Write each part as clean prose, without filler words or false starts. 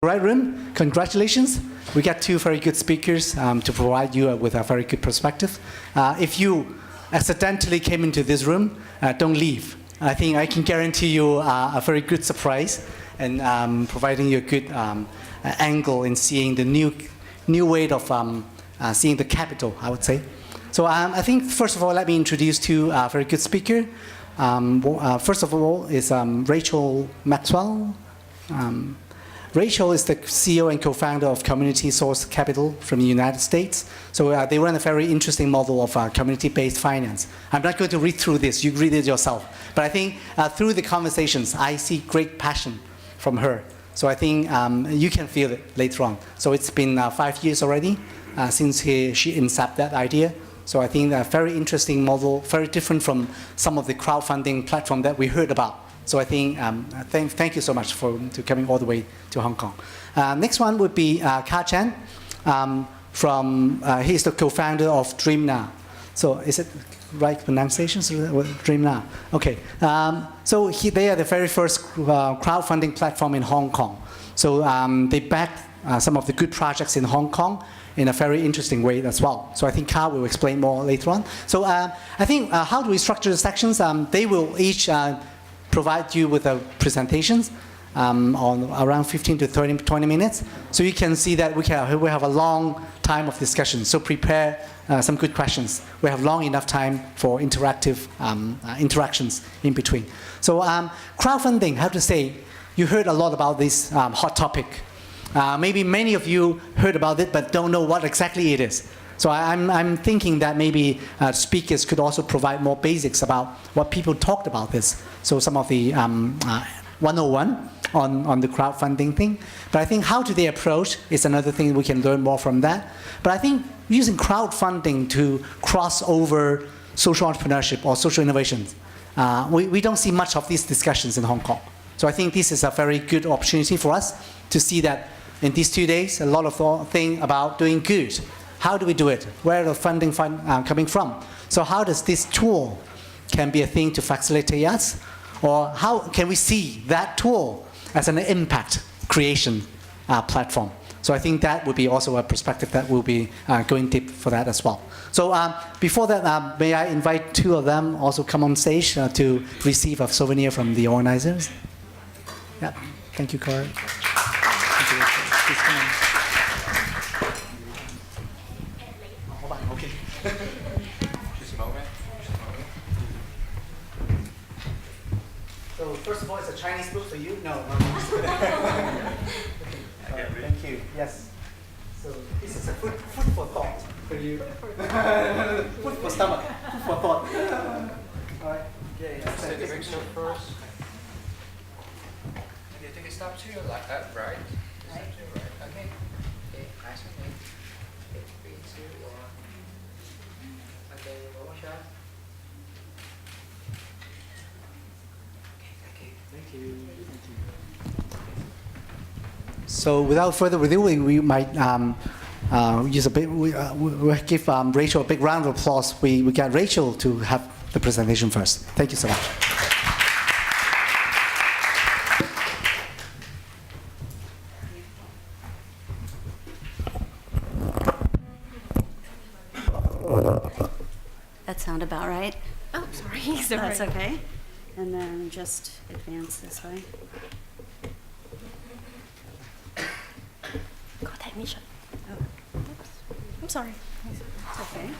Right room, congratulations. We got two very good speakers to provide you with a very good perspective. If you accidentally came into this room, don't leave. I think I can guarantee you a very good surprise and providing you a good angle in seeing the new way of seeing the capital, I would say. So I think first of all, let me introduce two very good speakers. First of all is Rachel Maxwell. Rachel is the CEO and co-founder of Community Source Capital from the United States. So they run a very interesting model of community-based finance. I'm not going to read through this, you read it yourself. But I think through the conversations, I see great passion from her. So I think you can feel it later on. So it's been 5 years already since she incepted that idea. So I think a very interesting model, very different from some of the crowdfunding platform that we heard about. So I think, thank you so much for coming all the way to Hong Kong. Next one would be Ka Chan. He's the co-founder of Dreamna. So is it right pronunciation? Dreamna. Okay. So they are the very first crowdfunding platform in Hong Kong. So they backed some of the good projects in Hong Kong in a very interesting way as well. So I think Ka will explain more later on. So I think how do we structure the sections? They will each provide you with presentations on around 15 to 20 minutes. So you can see that we have a long time of discussion. So prepare some good questions. We have long enough time for interactive interactions in between. So crowdfunding, I have to say, you heard a lot about this hot topic. Maybe many of you heard about it but don't know what exactly it is. So I'm thinking that maybe speakers could also provide more basics about what people talked about this. So some of the 101 on the crowdfunding thing. But I think how do they approach is another thing we can learn more from that. But I think using crowdfunding to cross over social entrepreneurship or social innovations, we don't see much of these discussions in Hong Kong. So I think this is a very good opportunity for us to see that in these 2 days, a lot of things about doing good. How do we do it? Where are the funding coming from? So how does this tool can be a thing to facilitate us? Or how can we see that tool as an impact creation platform? So I think that would be also a perspective that we'll be going deep for that as well. So before that, may I invite two of them also come on stage to receive a souvenir from the organizers? Yeah, thank you, Corey. Thank you. Please come on. Okay. So first of all, it's a Chinese book for you? No. Thank you. Yes. So this is a food for thought for you. Food for stomach. Food for thought. All right. Yeah. Take a picture first. Okay, take a stop to your left, right. Stop to your right. Okay. Okay. Nice and neat. 3, 2, 1. Okay, one more shot. Okay, thank you. So without further ado, we might use a bit. We'll give Rachel a big round of applause. We got Rachel to have the presentation first. Thank you so much. That sound about right? Oh, sorry. That's okay. And then just advance this way. Contact mission. Oh, Oops. I'm sorry. it's okay.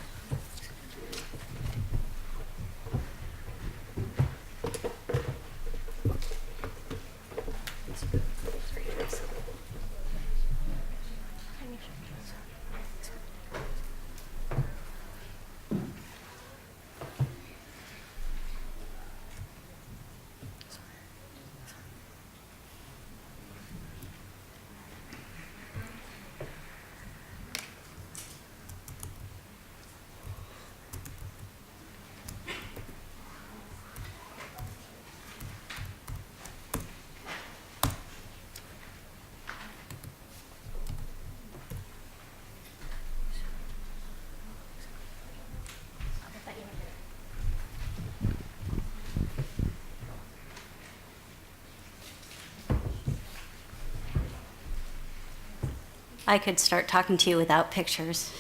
I could start talking to you without pictures.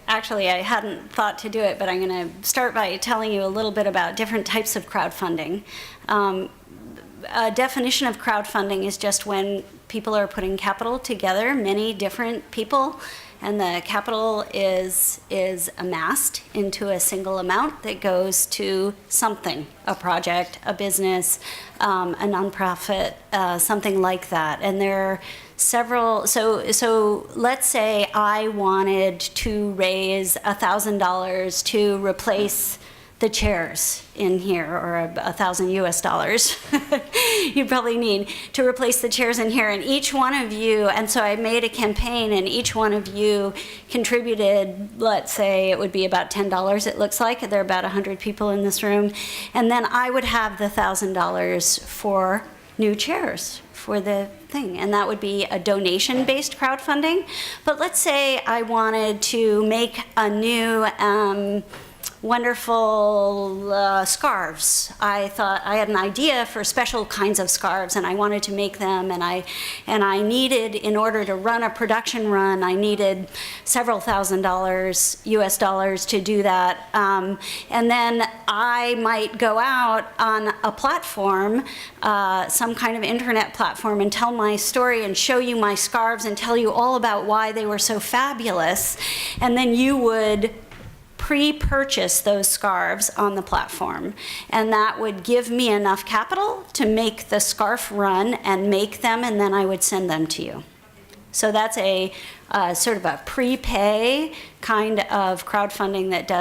Actually, I hadn't thought to do it, but I'm going to start by telling you a little bit about different types of crowdfunding. A definition of crowdfunding is just when people are putting capital together, many different people, and the capital is amassed into a single amount that goes to something, a project, a business, a nonprofit, something like that. And there are several, so let's say I wanted to raise $1,000 to replace the chairs in here, or $1,000 US. You probably need to replace the chairs in here, and each one of you, and so I made a campaign, and each one of you contributed, let's say it would be about $10, it looks like. There are about 100 people in this room. And then I would have the $1,000 for new chairs for the thing, and that would be a donation-based crowdfunding. But let's say I wanted to make a new wonderful scarves. I thought I had an idea for special kinds of scarves, and I wanted to make them, and I needed, in order to run a production run, I needed several $1,000s US to do that. And then I might go out on a platform, some kind of internet platform, and tell my story and show you my scarves and tell you all about why they were so fabulous. And then you would pre-purchase those scarves on the platform, and that would give me enough capital to make the scarf run and make them, and then I would send them to you. So that's a sort of a prepay kind of crowdfunding that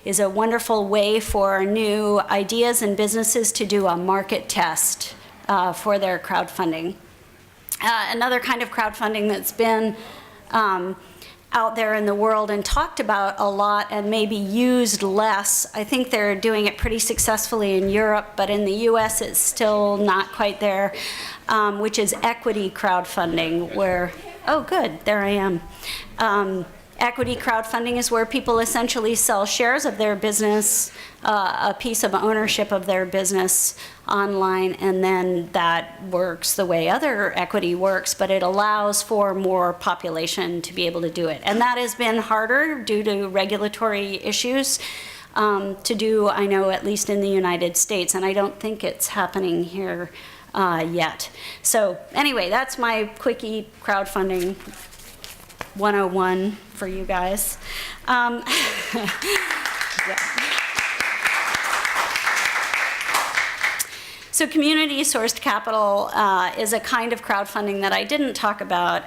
is a wonderful way for new ideas and businesses to do a market test for their crowdfunding. Another kind of crowdfunding that's been out there in the world and talked about a lot and maybe used less. I think they're doing it pretty successfully in Europe, but in the US it's still not quite there, which is equity crowdfunding, where, oh good, there I am. Equity crowdfunding is where people essentially sell shares of their business, a piece of ownership of their business online, and then that works the way other equity works, but it allows for more population to be able to do it. And that has been harder due to regulatory issues to do, I know, at least in the United States, and I don't think it's happening here yet. So anyway, that's my quickie crowdfunding 101 for you guys. Yeah. So community-sourced capital is a kind of crowdfunding that I didn't talk about.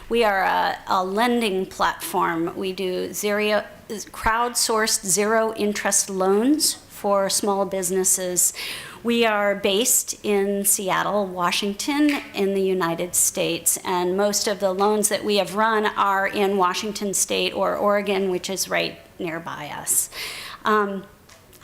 We are a lending platform. We do crowdsourced zero-interest loans for small businesses. We are based in Seattle, Washington, in the United States, and most of the loans that we have run are in Washington State or Oregon, which is right nearby us.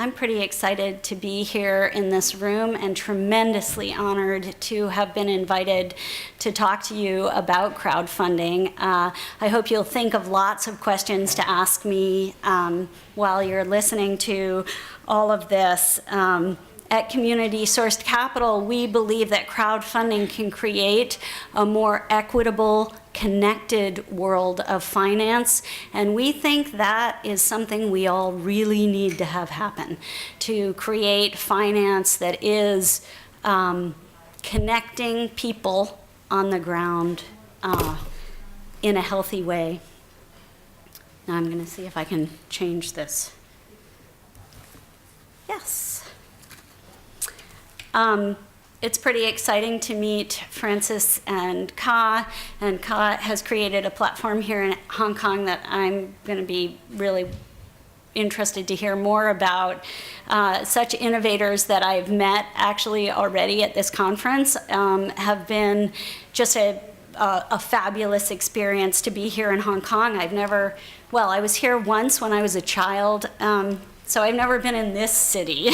I'm pretty excited to be here in this room and tremendously honored to have been invited to talk to you about crowdfunding. I hope you'll think of lots of questions to ask me while you're listening to all of this. At Community Sourced Capital, we believe that crowdfunding can create a more equitable, connected world of finance, and we think that is something we all really need to have happen, to create finance that is connecting people on the ground in a healthy way. Now I'm going to see if I can change this. Yes. It's pretty exciting to meet Francis and Ka has created a platform here in Hong Kong that I'm going to be really interested to hear more about. Such innovators that I've met actually already at this conference have been just a fabulous experience to be here in Hong Kong. I was here once when I was a child, so I've never been in this city.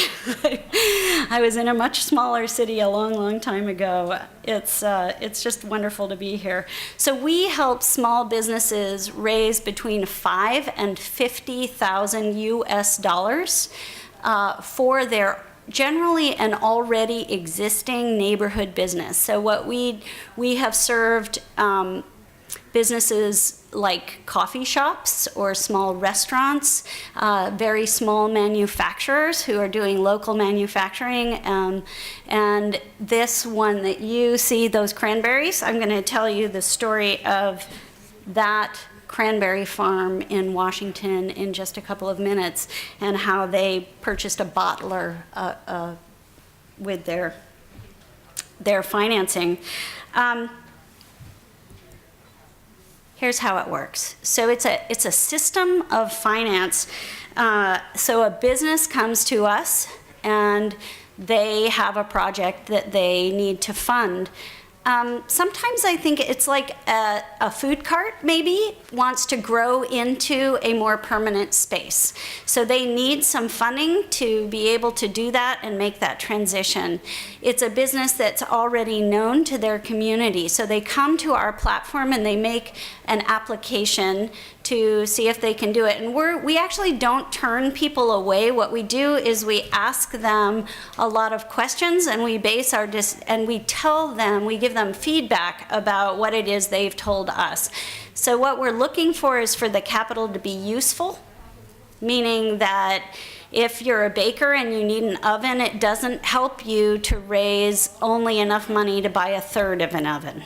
I was in a much smaller city a long, long time ago. It's just wonderful to be here. So we help small businesses raise between $5,000 and $50,000 US for their generally an already existing neighborhood business. So what we have served businesses like coffee shops or small restaurants, very small manufacturers who are doing local manufacturing. And this one that you see, those cranberries, I'm going to tell you the story of that cranberry farm in Washington in just a couple of minutes, and how they purchased a bottler with their financing. Here's how it works. So it's a system of finance. So a business comes to us and they have a project that they need to fund. Sometimes I think it's like a food cart maybe wants to grow into a more permanent space. So they need some funding to be able to do that and make that transition. It's a business that's already known to their community. So they come to our platform and they make an application to see if they can do it. And we actually don't turn people away. What we do is we ask them a lot of questions, and we base and we tell them, we give them feedback about what it is they've told us. So what we're looking for is for the capital to be useful, meaning that if you're a baker and you need an oven, it doesn't help you to raise only enough money to buy a third of an oven.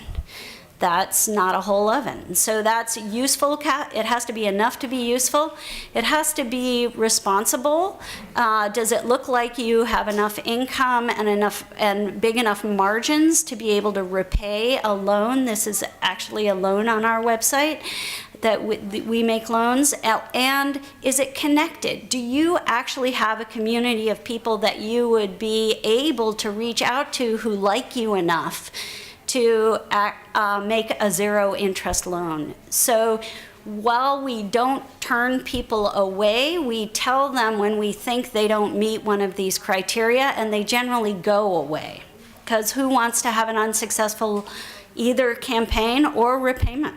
That's not a whole oven. So that's useful. It has to be enough to be useful. It has to be responsible. Does it look like you have enough income and big enough margins to be able to repay a loan? This is actually a loan on our website that we make loans. And is it connected? Do you actually have a community of people that you would be able to reach out to who like you enough to make a zero interest loan? So while we don't turn people away, we tell them when we think they don't meet one of these criteria, and they generally go away. Because who wants to have an unsuccessful either campaign or repayment?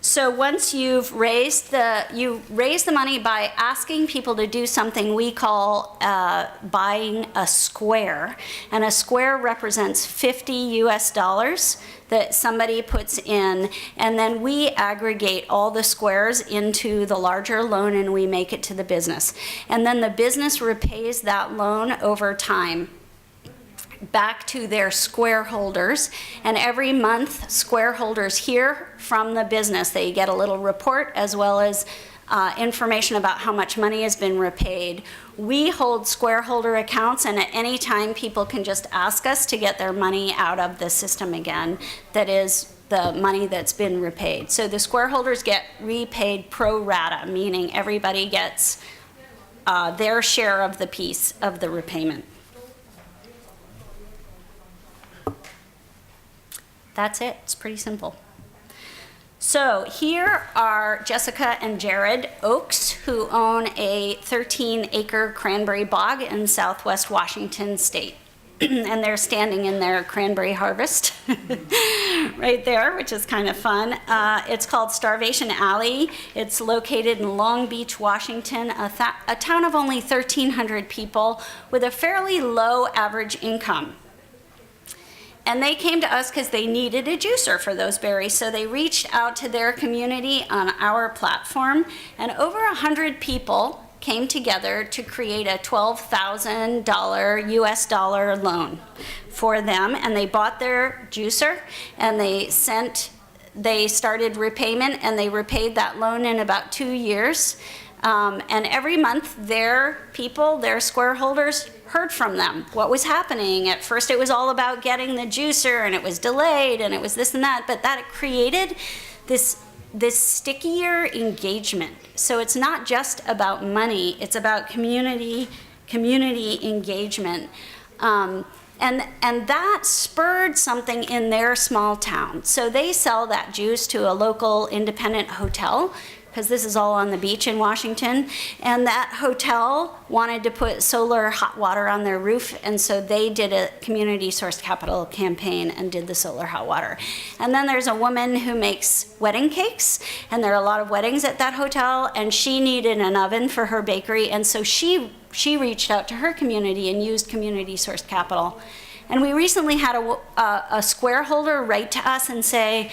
So once you've raised the money by asking people to do something we call buying a square, and a square represents $50 that somebody puts in, and then we aggregate all the squares into the larger loan and we make it to the business. And then the business repays that loan over time back to their square holders, and every month square holders hear from the business. They get a little report as well as information about how much money has been repaid. We hold square holder accounts, and at any time people can just ask us to get their money out of the system again. That is the money that's been repaid. So the square holders get repaid pro rata, meaning everybody gets their share of the piece of the repayment. That's it. It's pretty simple. So here are Jessica and Jared Oakes, who own a 13-acre cranberry bog in southwest Washington state. And they're standing in their cranberry harvest right there, which is kind of fun. It's called Starvation Alley. It's located in Long Beach, Washington, a town of only 1,300 people with a fairly low average income. And they came to us because they needed a juicer for those berries. So they reached out to their community on our platform, and over 100 people came together to create a $12,000 US dollar loan for them. And they bought their juicer, and they started repayment, and they repaid that loan in about 2 years. And every month, their square holders, heard from them what was happening. At first, it was all about getting the juicer, and it was delayed, and it was this and that, but that created this stickier engagement. So it's not just about money, it's about community engagement. And that spurred something in their small town. So they sell that juice to a local independent hotel because this is all on the beach in Washington, and that hotel wanted to put solar hot water on their roof, and so they did a community-sourced capital campaign and did the solar hot water. And then there's a woman who makes wedding cakes, and there are a lot of weddings at that hotel, and she needed an oven for her bakery, and so she reached out to her community and used community-sourced capital. And we recently had a square holder write to us and say,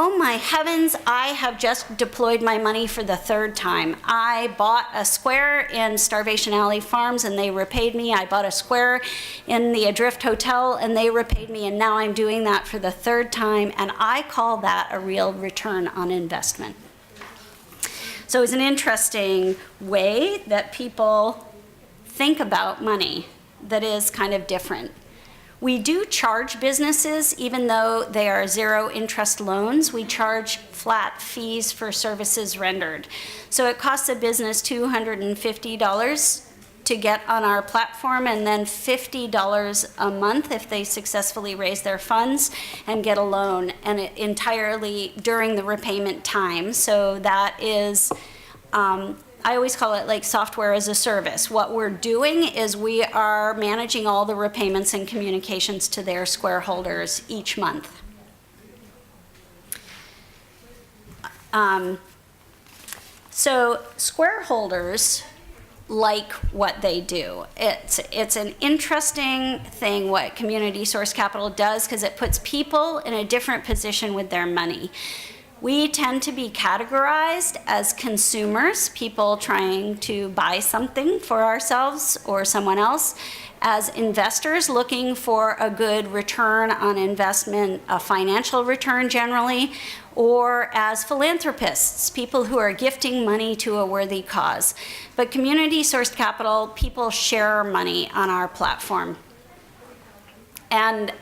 oh my heavens, I have just deployed my money for the third time. I bought a square in Starvation Alley Farms and they repaid me. I bought a square in the Adrift Hotel and they repaid me, and now I'm doing that for the third time, and I call that a real return on investment. So it's an interesting way that people think about money that is kind of different. We do charge businesses, even though they are zero interest loans, we charge flat fees for services rendered. So it costs a business $250 to get on our platform, and then $50 a month if they successfully raise their funds and get a loan, and it entirely during the repayment time. So that is, I always call it like software as a service. What we're doing is we are managing all the repayments and communications to their square holders each month. So square holders like what they do. It's an interesting thing what community source capital does, because it puts people in a different position with their money. We tend to be categorized as consumers, people trying to buy something for ourselves or someone else, as investors looking for a good return on investment, a financial return generally, or as philanthropists, people who are gifting money to a worthy cause. But community-sourced capital, people share money on our platform. And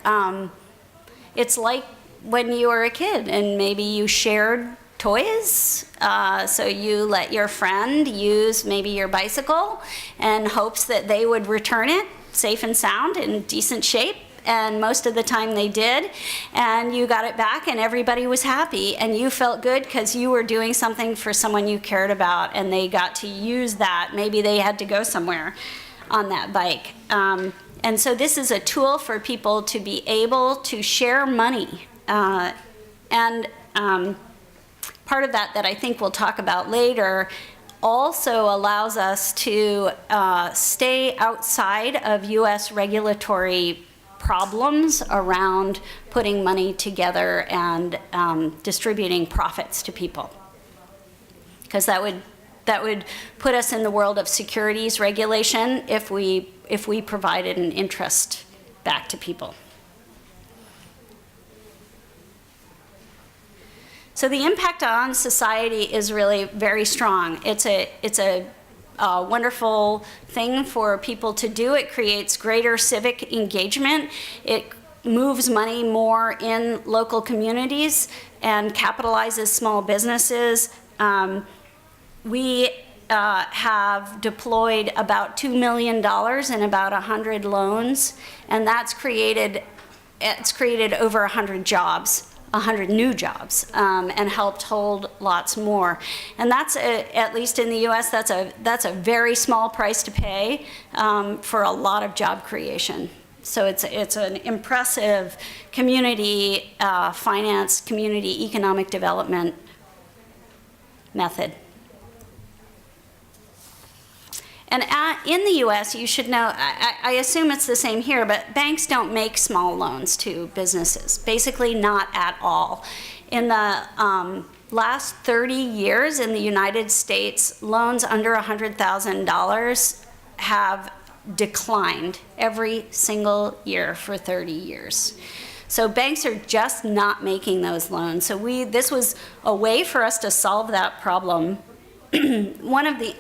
it's like when you were a kid and maybe you shared toys, so you let your friend use maybe your bicycle in hopes that they would return it safe and sound in decent shape, and most of the time they did, and you got it back and everybody was happy, and you felt good because you were doing something for someone you cared about and they got to use that. Maybe they had to go somewhere on that bike. And so this is a tool for people to be able to share money. And part of that I think we'll talk about later also allows us to stay outside of US regulatory problems around putting money together and distributing profits to people. Because that would put us in the world of securities regulation if we provided an interest back to people. So the impact on society is really very strong. It's a wonderful thing for people to do. It creates greater civic engagement. It moves money more in local communities and capitalizes small businesses. We have deployed about $2 million in about 100 loans, and it's created over 100 jobs. 100 new jobs, and helped hold lots more. And that's, at least in the US, that's a very small price to pay for a lot of job creation. So it's an impressive community finance, community economic development method. And in the US, you should know, I assume it's the same here, but banks don't make small loans to businesses, basically not at all. In the last 30 years in the United States, loans under $100,000 have declined every single year for 30 years. So banks are just not making those loans. So this was a way for us to solve that problem. One of the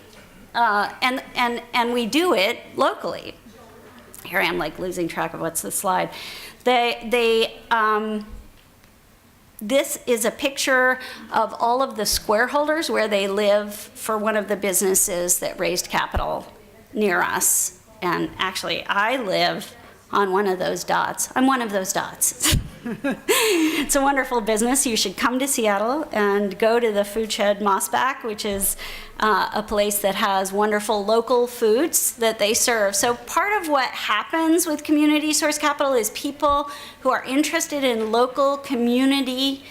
and we do it locally. Here I am, like losing track of what's the slide. This is a picture of all of the square holders where they live for one of the businesses that raised capital near us. And actually, I live on one of those dots. I'm one of those dots. It's a wonderful business. You should come to Seattle and go to the food shed Mossback, which is a place that has wonderful local foods that they serve. So part of what happens with community source capital is people who are interested in local community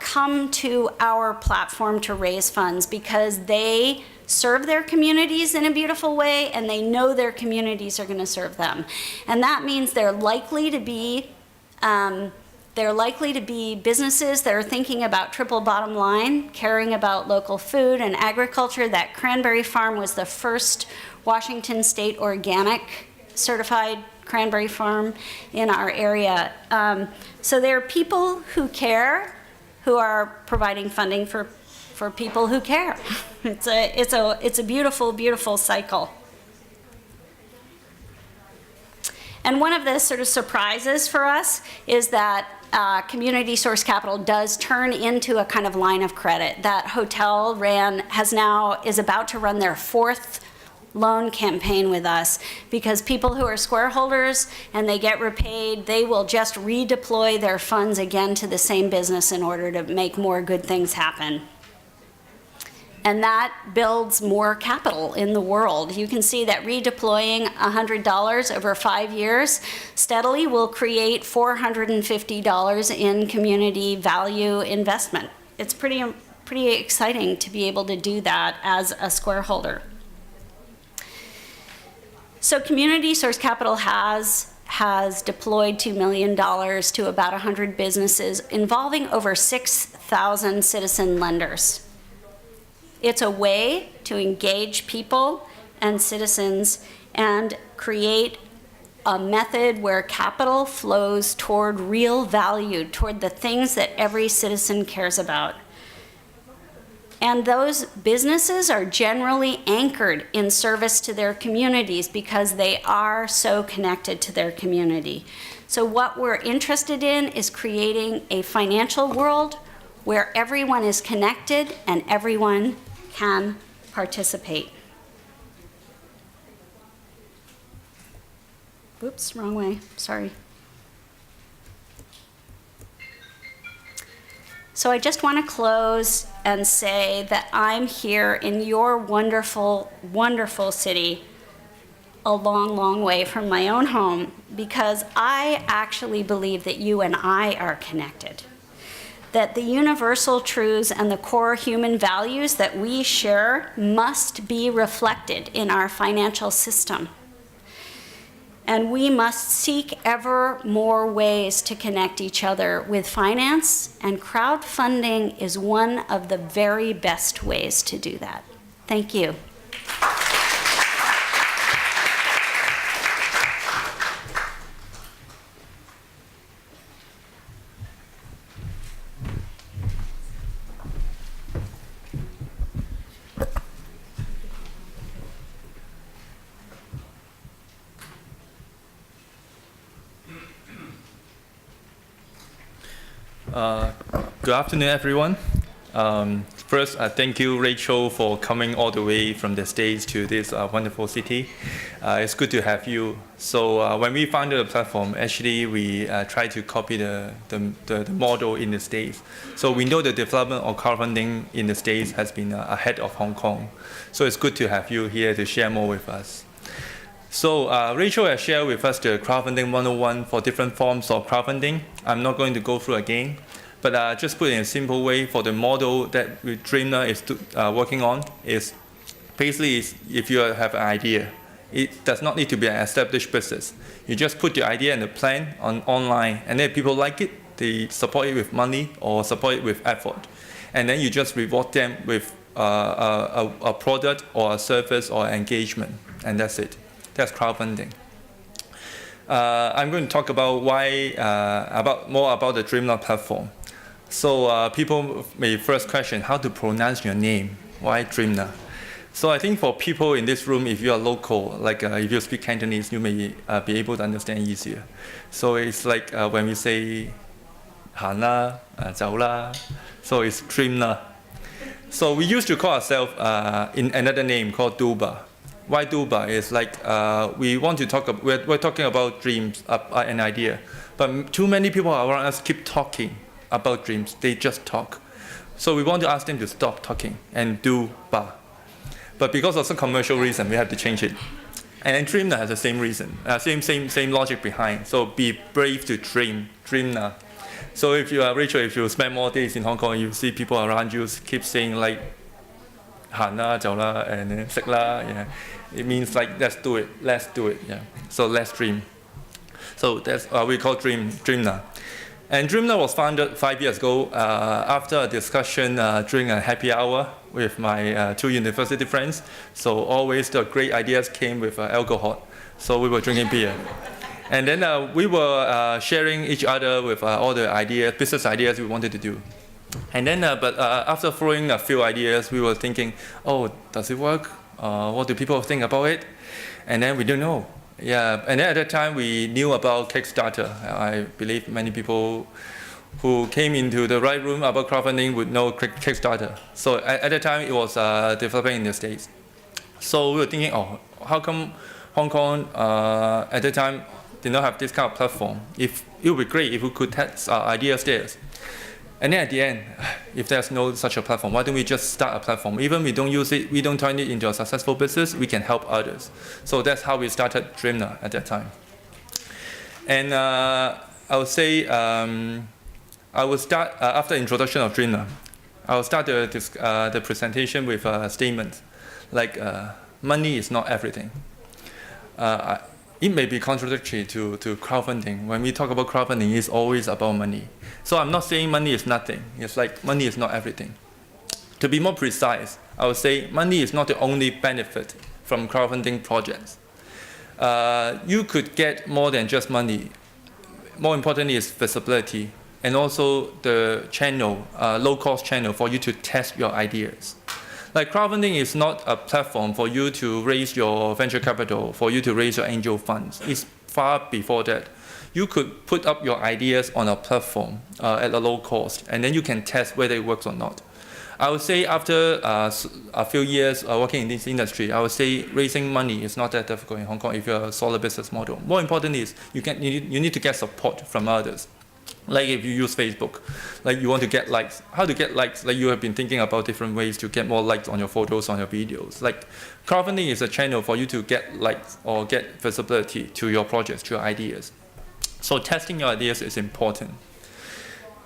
come to our platform to raise funds because they serve their communities in a beautiful way and they know their communities are going to serve them. And that means they're likely to be businesses that are thinking about triple bottom line, caring about local food and agriculture. That cranberry farm was the first Washington State organic certified cranberry farm in our area. So there are people who care, who are providing funding for people who care. It's a beautiful, beautiful cycle. And one of the sort of surprises for us is that community source capital does turn into a kind of line of credit. That hotel is about to run their 4th loan campaign with us because people who are square holders and they get repaid, they will just redeploy their funds again to the same business in order to make more good things happen. And that builds more capital in the world. You can see that redeploying $100 over 5 years steadily will create $450 in community value investment. It's pretty exciting to be able to do that as a square holder. So community source capital has deployed $2 million to about 100 businesses involving over 6,000 citizen lenders. It's a way to engage people and citizens and create a method where capital flows toward real value, toward the things that every citizen cares about. And those businesses are generally anchored in service to their communities because they are so connected to their community. So what we're interested in is creating a financial world where everyone is connected and everyone can participate. Oops, wrong way, sorry. So I just want to close and say that I'm here in your wonderful, wonderful city, a long, long way from my own home, because I actually believe that you and I are connected. That the universal truths and the core human values that we share must be reflected in our financial system. And we must seek ever more ways to connect each other with finance, and crowdfunding is one of the very best ways to do that. Thank you. Good afternoon, everyone. First, thank you, Rachel, for coming all the way from the States to this wonderful city. It's good to have you. So when we founded the platform, actually we tried to copy the model in the States. So we know the development of crowdfunding in the States has been ahead of Hong Kong. So it's good to have you here to share more with us. So Rachel has shared with us the crowdfunding 101 for different forms of crowdfunding. I'm not going to go through again, but just put it in a simple way, for the model that Dreamna is working on is basically if you have an idea, it does not need to be an established business. You just put the idea and the plan online, and then if people like it, they support it with money or support it with effort. And then you just reward them with a product or a service or engagement, and that's it. That's crowdfunding. I'm going to talk about more about the Dreamna platform. So people may first question how to pronounce your name. Why Dreamna? So I think for people in this room, if you are local, like if you speak Cantonese, you may be able to understand easier. So it's like when we say "行啦,走啦," so it's Dreamna. So we used to call ourselves in another name called Duba. why Dubai is like we want to talk. We're talking about dreams, an idea, but too many people around us keep talking about dreams. They just talk. So we want to ask them to stop talking and do bar. But because of some commercial reason, we have to change it. And then Dreamna has the same reason, same logic behind. So be brave to dream, Dreamna. So if you are Rachel, if you spend more days in Hong Kong, you see people around you keep saying like, 行啦, 走啦, and then 食啦, yeah. It means like let's do it, yeah. So let's dream. So that's we call Dreamna. And Dreamna was founded 5 years ago after a discussion during a happy hour with my 2 university friends. So always the great ideas came with alcohol. So we were drinking beer. And then we were sharing each other with all the ideas, business ideas we wanted to do. And then, but after throwing a few ideas, we were thinking, oh, does it work? What do people think about it? And then we don't know. Yeah, and then at that time we knew about Kickstarter. I believe many people who came into the right room about crowdfunding would know Kickstarter. So at that time it was developing in the States. So we were thinking, oh, how come Hong Kong at that time did not have this kind of platform? It would be great if we could test our ideas there. And then at the end, if there's no such a platform, why don't we just start a platform? Even we don't use it, we don't turn it into a successful business, we can help others. So that's how we started Dreamna at that time. And I would say, I will start, after introduction of Dreamna, I will start the presentation with a statement, like money is not everything. It may be contradictory to crowdfunding. When we talk about crowdfunding, it's always about money. So I'm not saying money is nothing. It's like money is not everything. To be more precise, I would say money is not the only benefit from crowdfunding projects. You could get more than just money. More importantly is visibility and also the channel, low-cost channel for you to test your ideas. Like crowdfunding is not a platform for you to raise your venture capital, for you to raise your angel funds. It's far before that. You could put up your ideas on a platform at a low cost, and then you can test whether it works or not. I would say after a few years working in this industry, I would say raising money is not that difficult in Hong Kong if you're a solid business model. More important is you need to get support from others. Like if you use Facebook, like you want to get likes. How to get likes? Like you have been thinking about different ways to get more likes on your photos, on your videos. Like crowdfunding is a channel for you to get likes or get visibility to your projects, to your ideas. So testing your ideas is important.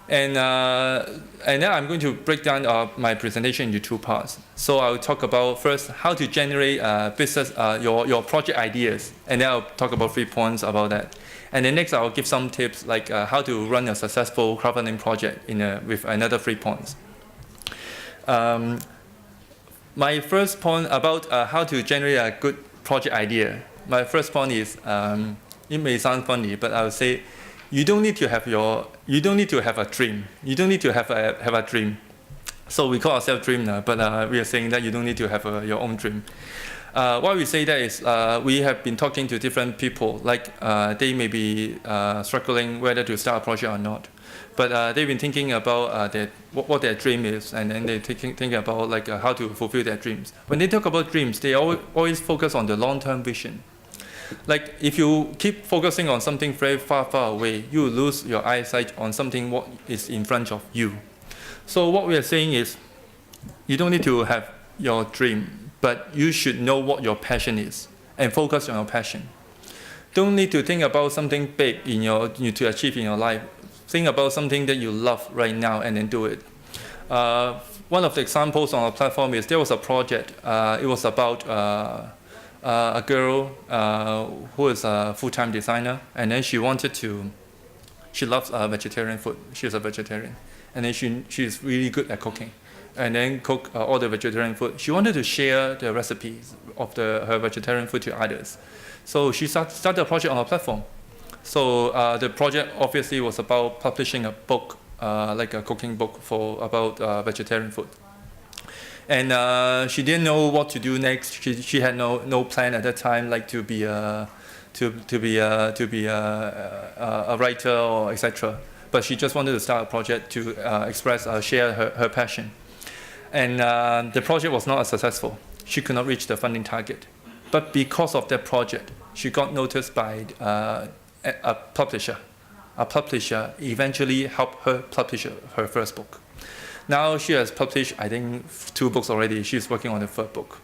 And then I'm going to break down my presentation into 2 parts. So I'll talk about first how to generate business, your project ideas, and then I'll talk about 3 points about that. And then next I'll give some tips like how to run a successful crowdfunding project with another 3 points. My first point about how to generate a good project idea. My first point is, it may sound funny, but I would say you don't need to have a dream. You don't need to have a dream. So we call ourselves Dreamna, but we are saying that you don't need to have your own dream. Why we say that is we have been talking to different people, like they may be struggling whether to start a project or not. But they've been thinking about what their dream is, and then they're thinking about like how to fulfill their dreams. When they talk about dreams, they always focus on the long-term vision. Like if you keep focusing on something very far away, you will lose your eyesight on something what is in front of you. So what we are saying is, you don't need to have your dream, but you should know what your passion is and focus on your passion. Don't need to think about something big to achieve in your life. Think about something that you love right now and then do it. One of the examples on our platform is there was a project. It was about a girl who is a full-time designer, and then she loves vegetarian food. She's a vegetarian, and then she's really good at cooking, and then cook all the vegetarian food. She wanted to share the recipes of her vegetarian food to others, so she started a project on our platform. So the project obviously was about publishing a book, like a cooking book about vegetarian food. And she didn't know what to do next. She had no plan at that time, like to be a writer or etc. But she just wanted to start a project to share her passion. And the project was not as successful. She could not reach the funding target. But because of that project, she got noticed by a publisher. A publisher eventually helped her publish her first book. Now she has published, I think, 2 books already. She's working on the 3rd book.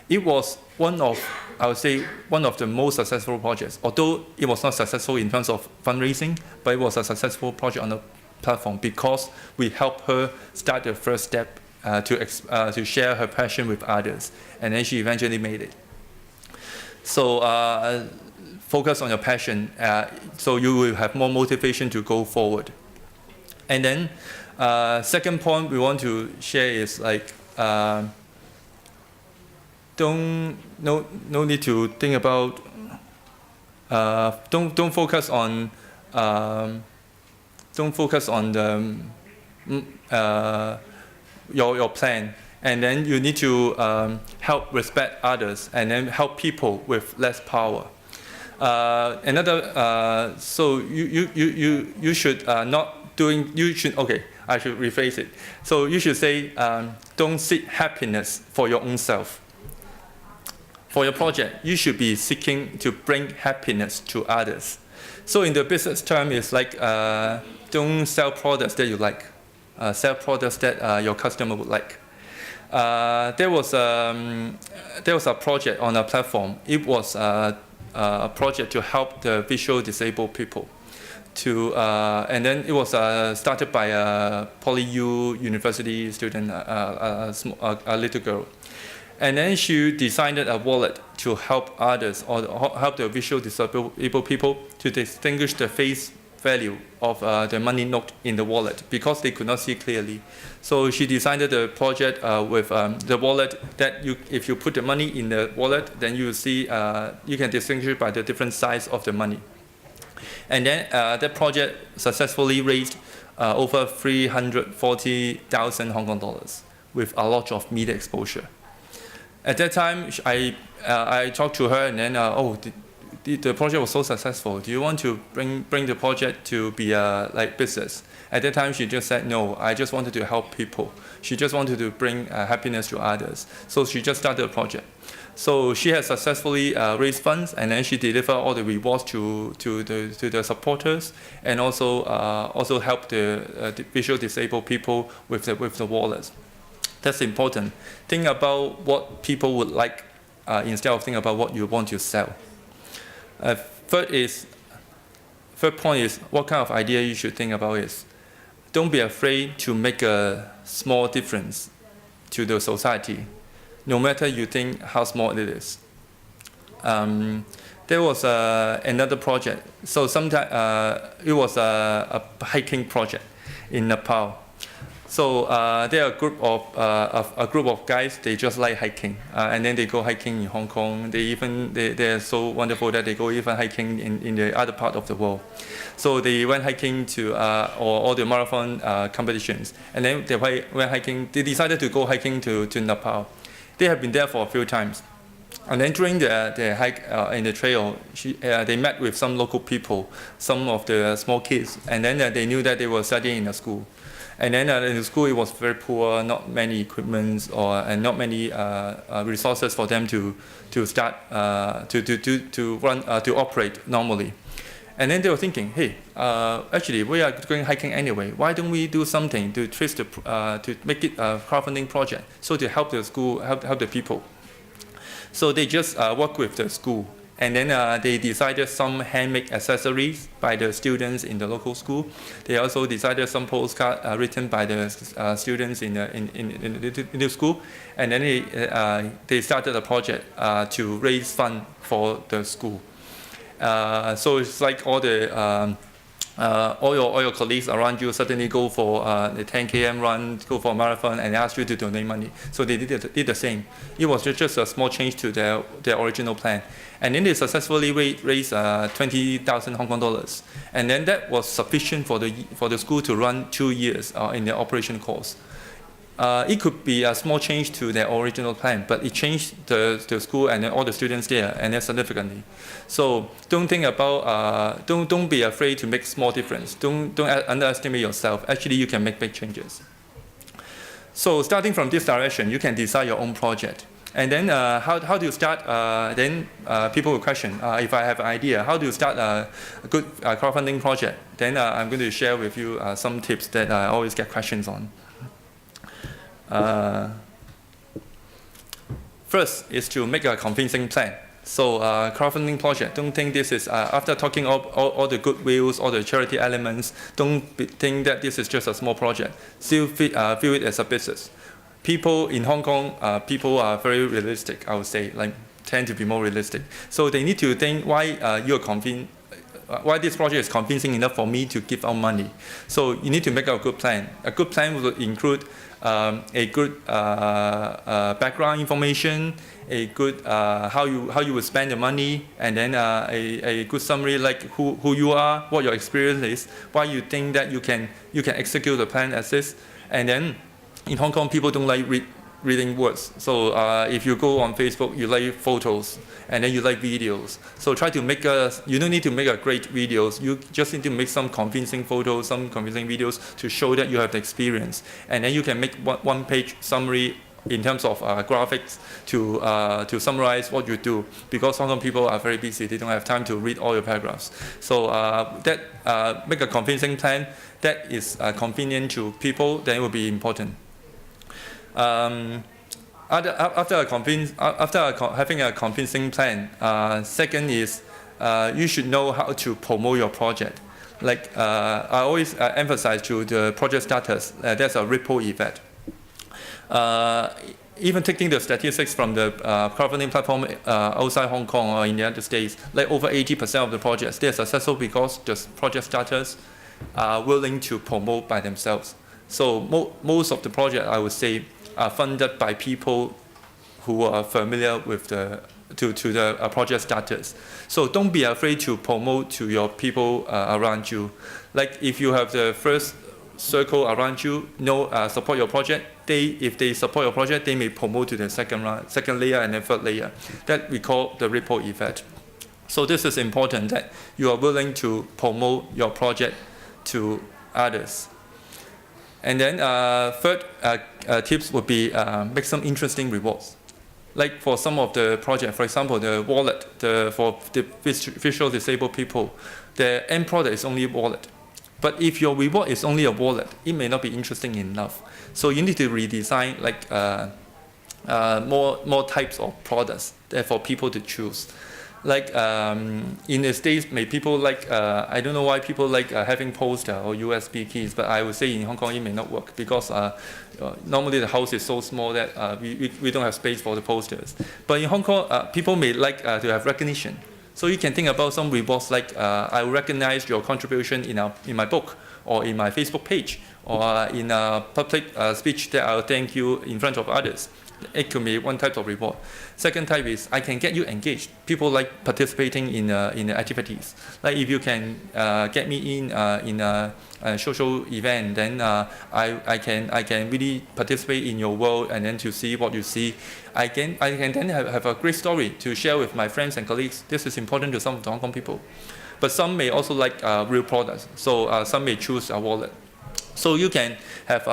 It was one of the most successful projects. Although it was not successful in terms of fundraising, but it was a successful project on the platform because we helped her start the first step to share her passion with others, and then she eventually made it. So focus on your passion, so you will have more motivation to go forward. And then second point we want to share is like no need to think about don't focus on the your plan, and then you need to help respect others and then help people with less power. So you should not doing, you should, okay, I should rephrase it. So you should say, don't seek happiness for your own self. For your project, you should be seeking to bring happiness to others. So in the business term, it's like don't sell products that you like. Sell products that your customer would like. There was a project on a platform. It was a project to help the visual disabled people. And then it was started by a PolyU University student, a little girl. And then she designed a wallet to help others, or help the visual disabled people to distinguish the face value of the money note in the wallet because they could not see clearly. So she designed the project with the wallet that if you put the money in the wallet, then you will see, you can distinguish by the different size of the money. And then that project successfully raised over 340,000 Hong Kong dollars with a lot of media exposure. At that time, I talked to her and then, the project was so successful. Do you want to bring the project to be like business? At that time, she just said, no, I just wanted to help people. She just wanted to bring happiness to others. So she just started the project. So she has successfully raised funds, and then she delivered all the rewards to the supporters, and also helped the visual disabled people with the wallets. That's important. Think about what people would like instead of thinking about what you want to sell. Third point is what kind of idea you should think about is don't be afraid to make a small difference to the society, no matter you think how small it is. There was another project. So it was a hiking project in Nepal. So there are a group of guys. They just like hiking, and then they go hiking in Hong Kong. They are so wonderful that they go even hiking in the other part of the world. So they went hiking to all the marathon competitions, and then they went hiking. They decided to go hiking to Nepal. They have been there for a few times, and then during the hike in the trail, they met with some local people, some of the small kids, and then they knew that they were studying in a school. And then in the school, it was very poor, not many equipments and not many resources for them to start to operate normally. And then they were thinking, hey, actually we are going hiking anyway. Why don't we do something to twist to make it a crowdfunding project, so to help the school, help the people. So they just work with the school. And then they decided some handmade accessories by the students in the local school. They also decided some postcards written by the students in the school. And then they started a project to raise funds for the school. So it's like all your colleagues around you suddenly go for the 10 km run, go for a marathon, and ask you to donate money. So they did the same. It was just a small change to their original plan. And then they successfully raised 20,000 Hong Kong dollars. And then that was sufficient for the school to run 2 years in their operation course. It could be a small change to their original plan, but it changed the school and all the students there, and significantly. So don't think about, don't be afraid to make small difference. Don't underestimate yourself. Actually, you can make big changes. So starting from this direction, you can design your own project. And then how do you start? Then people will question, if I have an idea, how do you start a good crowdfunding project? Then I'm going to share with you some tips that I always get questions on. First is to make a convincing plan. So crowdfunding project, don't think this is, after talking all the goodwills, all the charity elements, don't think that this is just a small project. Still view it as a business. People in Hong Kong, people are very realistic, I would say, like tend to be more realistic. So they need to think why why this project is convincing enough for me to give out money. So you need to make a good plan. A good plan will include a good background information, a good how you would spend the money, and then a good summary like who you are, what your experience is, why you think that you can execute the plan as is, and then in Hong Kong people don't like reading words. So if you go on Facebook, you like photos, and then you like videos. So try to make you don't need to make a great videos. You just need to make some convincing photos, some convincing videos to show that you have the experience. And then you can make one-page summary in terms of graphics to summarize what you do. Because Hong Kong people are very busy, they don't have time to read all your paragraphs. So make a convincing plan that is convenient to people, then it will be important. After having a convincing plan, second is you should know how to promote your project. Like I always emphasize to the project starters, there's a ripple effect. Even taking the statistics from the crowdfunding platform outside Hong Kong or in the United States, like over 80% of the projects, they're successful because the project starters are willing to promote by themselves. So most of the projects, I would say, are funded by people who are familiar with the project starters. So don't be afraid to promote to your people around you. Like if you have the first circle around you, support your project. If they support your project, they may promote to the second layer and then third layer. That we call the ripple effect. So this is important that you are willing to promote your project to others. And then third tips would be make some interesting rewards. Like for some of the project, for example, the wallet for the visual disabled people, the end product is only a wallet. But if your reward is only a wallet, it may not be interesting enough. So you need to redesign like more types of products for people to choose. Like in the States, people like, I don't know why people like having poster or USB keys, but I would say in Hong Kong it may not work because normally the house is so small that we don't have space for the posters. But in Hong Kong, people may like to have recognition. So you can think about some rewards like I will recognize your contribution in my book or in my Facebook page or in a public speech that I'll thank you in front of others. It could be one type of reward. Second type is I can get you engaged. People like participating in the activities. Like if you can get me in a social event, then I can really participate in your world and then to see what you see. I can then have a great story to share with my friends and colleagues. This is important to some of the Hong Kong people. But some may also like real products. So some may choose a wallet. So you can have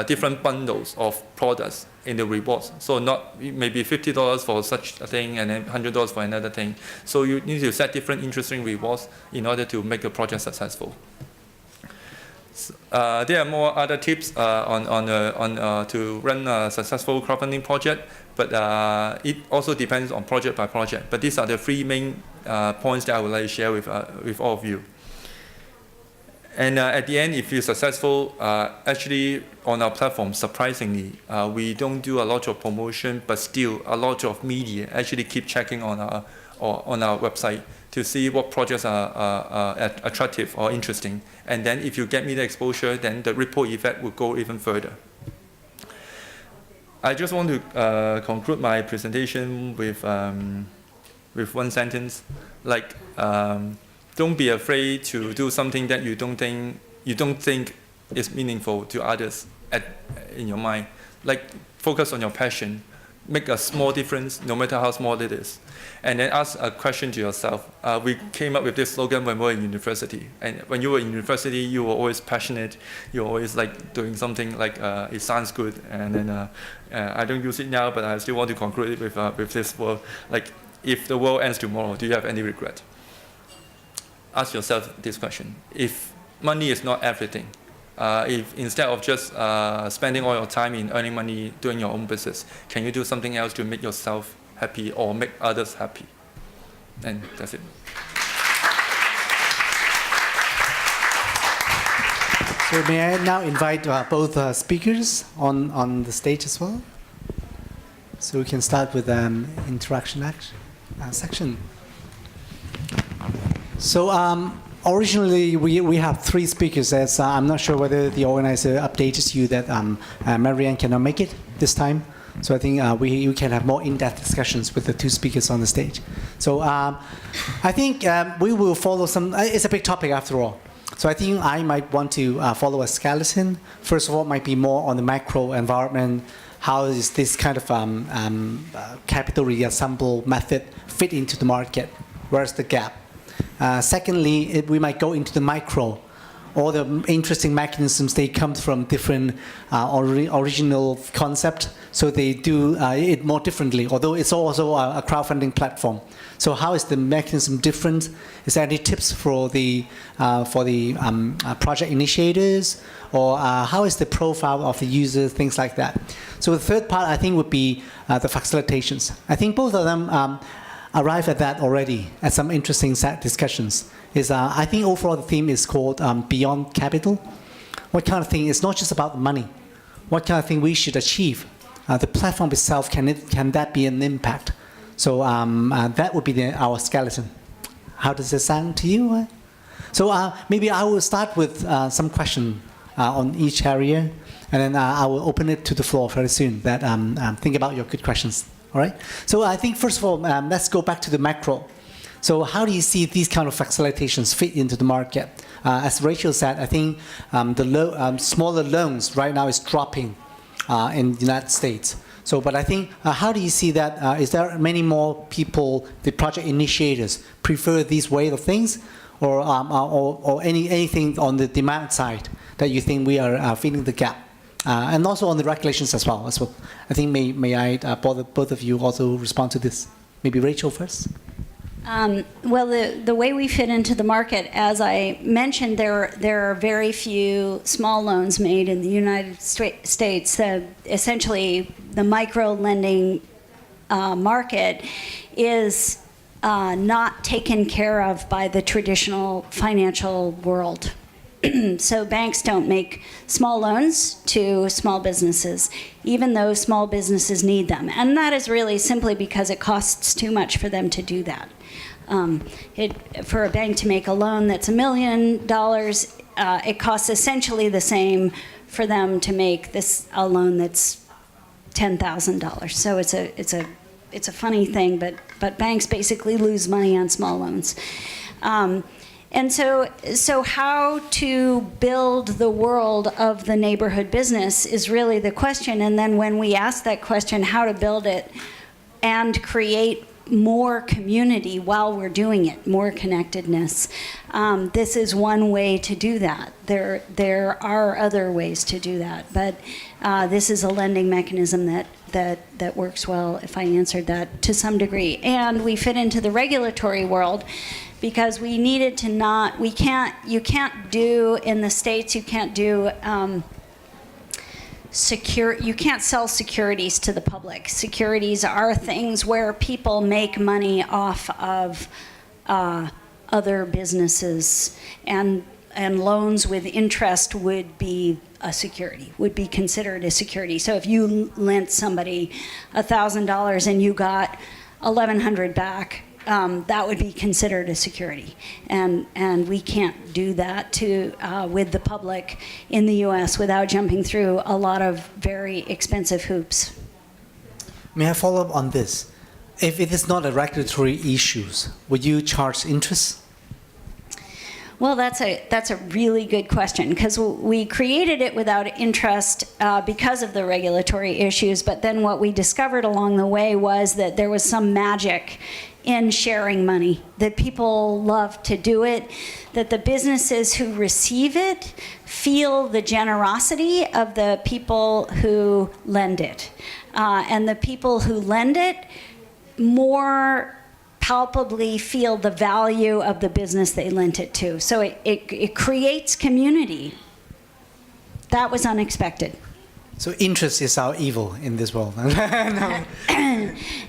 different bundles of products in the rewards. So maybe $50 for such a thing and then $100 for another thing. So you need to set different interesting rewards in order to make the project successful. There are more other tips to run a successful crowdfunding project, but it also depends on project by project. But these are the three main points that I would like to share with all of you. And at the end, if you're successful, actually on our platform, surprisingly, we don't do a lot of promotion, but still a lot of media actually keep checking on our website to see what projects are attractive or interesting. And then if you get media exposure, then the ripple effect will go even further. I just want to conclude my presentation with one sentence, like. Don't be afraid to do something that you don't think is meaningful to others in your mind. Like focus on your passion. make a small difference, no matter how small it is. And then ask a question to yourself. We came up with this slogan when we were in university. And when you were in university, you were always passionate. You were always like doing something like it sounds good. And then I don't use it now, but I still want to conclude it with this word. Like, if the world ends tomorrow, do you have any regret? Ask yourself this question. If money is not everything, if instead of just spending all your time in earning money, doing your own business, can you do something else to make yourself happy or make others happy? And that's it. So may I now invite both speakers on the stage as well? So we can start with interaction section. So originally we have 3 speakers. As I'm not sure whether the organizer updated you that Marianne cannot make it this time. So I think we can have more in-depth discussions with the 2 speakers on the stage. So I think we will follow some. It's a big topic after all. So I think I might want to follow a skeleton. First of all, it might be more on the macro environment. How is this kind of capital reassemble method fit into the market? Where's the gap? Secondly, we might go into the micro. All the interesting mechanisms, they come from different original concept, so they do it more differently, although it's also a crowdfunding platform. So how is the mechanism different? Is there any tips for the project initiators? Or how is the profile of the user, things like that? So the third part, I think, would be the facilitations. I think both of them arrived at that already, at some interesting discussions. I think overall the theme is called Beyond Capital. What kind of thing? It's not just about the money. What kind of thing we should achieve? The platform itself, can that be an impact? So that would be our skeleton. How does it sound to you? So maybe I will start with some question on each area, and then I will open it to the floor very soon. That think about your good questions. All right. So I think first of all, let's go back to the macro. So how do you see these kind of facilitations fit into the market? As Rachel said, I think the smaller loans right now is dropping in the United States. So, but I think, how do you see that? Is there many more people, the project initiators, prefer these way of things, or anything on the demand side that you think we are filling the gap? And also on the regulations as well. I think may I both of you also respond to this? Maybe Rachel first. Well, the way we fit into the market, as I mentioned, there are very few small loans made in the United States. Essentially, the micro lending market is not taken care of by the traditional financial world. So banks don't make small loans to small businesses, even though small businesses need them. And that is really simply because it costs too much for them to do that. For a bank to make a loan that's $1 million, it costs essentially the same for them to make a loan that's $10,000. So it's a funny thing, but banks basically lose money on small loans. And so how to build the world of the neighborhood business is really the question. And then when we ask that question, how to build it and create more community while we're doing it, more connectedness. This is one way to do that. There are other ways to do that, but this is a lending mechanism that works well, if I answered that to some degree. And we fit into the regulatory world because we needed to you can't do in the States, you can't do you can't sell securities to the public. Securities are things where people make money off of other businesses, and loans with interest would be a security, would be considered a security. So if you lent somebody $1,000 and you got $1,100 back, that would be considered a security, and we can't do that with the public in the U.S. without jumping through a lot of very expensive hoops. May I follow up on this? If it is not a regulatory issue, would you charge interest? Well, that's a really good question, because we created it without interest because of the regulatory issues, but then what we discovered along the way was that there was some magic in sharing money, that people love to do it, that the businesses who receive it feel the generosity of the people who lend it. And the people who lend it more palpably feel the value of the business they lent it to. So it creates community. That was unexpected. So interest is our evil in this world. No.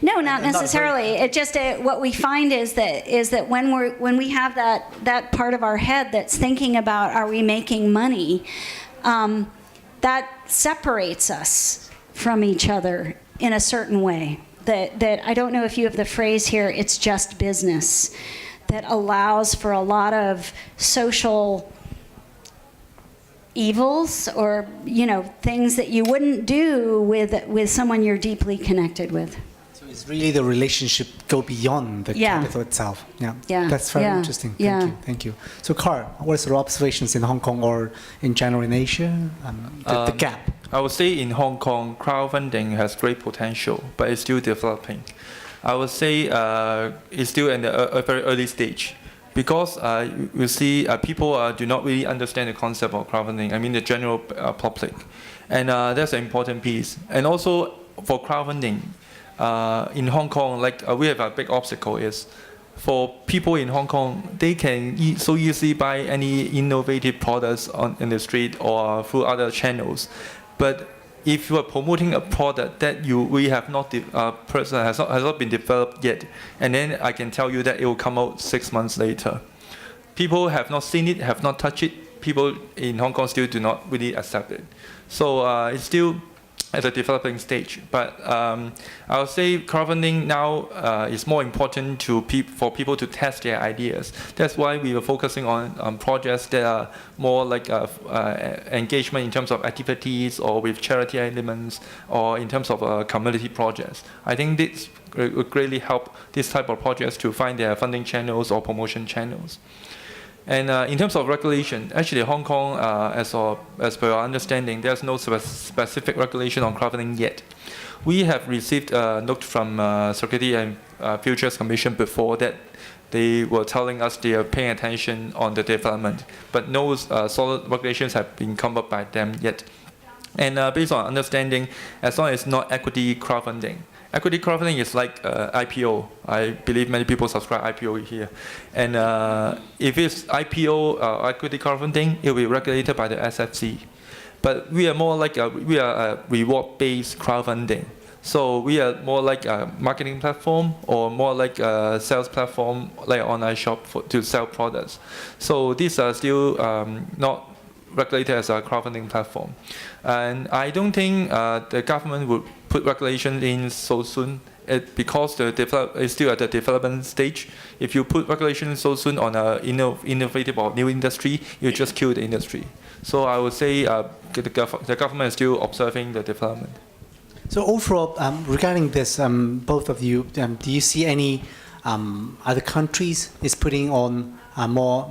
No, not necessarily. It just what we find is that when we have that part of our head that's thinking about, are we making money, that separates us from each other in a certain way. That I don't know if you have the phrase here, it's just business, that allows for a lot of social evils, or things that you wouldn't do with someone you're deeply connected with. So it's really the relationship go beyond the capital itself. Yeah. That's very interesting. Thank you. So Carl, what is your observations in Hong Kong or in general in Asia? The gap. I would say in Hong Kong, crowdfunding has great potential, but it's still developing. I would say it's still in a very early stage, because you see people do not really understand the concept of crowdfunding. I mean the general public, and that's an important piece. And also for crowdfunding in Hong Kong, we have a big obstacle is for people in Hong Kong, they can so easily buy any innovative products in the street or through other channels. But if you are promoting a product that we have not person has not been developed yet, and then I can tell you that it will come out 6 months later, people have not seen it, have not touched it. People in Hong Kong still do not really accept it. So it's still at a developing stage. But I would say crowdfunding now is more important for people to test their ideas. That's why we were focusing on projects that are more like engagement in terms of activities or with charity elements or in terms of community projects. I think this would greatly help this type of projects to find their funding channels or promotion channels. And in terms of regulation, actually Hong Kong, as per our understanding, there's no specific regulation on crowdfunding yet. We have received a note from Security and Futures Commission before that they were telling us they are paying attention on the development, but no solid regulations have been come up by them yet. And based on understanding, as long as it's not equity crowdfunding. Equity crowdfunding is like IPO. I believe many people subscribe IPO here. And if it's IPO equity crowdfunding, it will be regulated by the SFC. But we are more like a reward-based crowdfunding. So we are more like a marketing platform or more like a sales platform, like an online shop to sell products. So these are still not regulated as a crowdfunding platform. And I don't think the government would put regulation in so soon because it's still at the development stage. If you put regulation so soon on an innovative or new industry, you just kill the industry. So I would say the government is still observing the development. So overall, regarding this, both of you, do you see any other countries is putting on more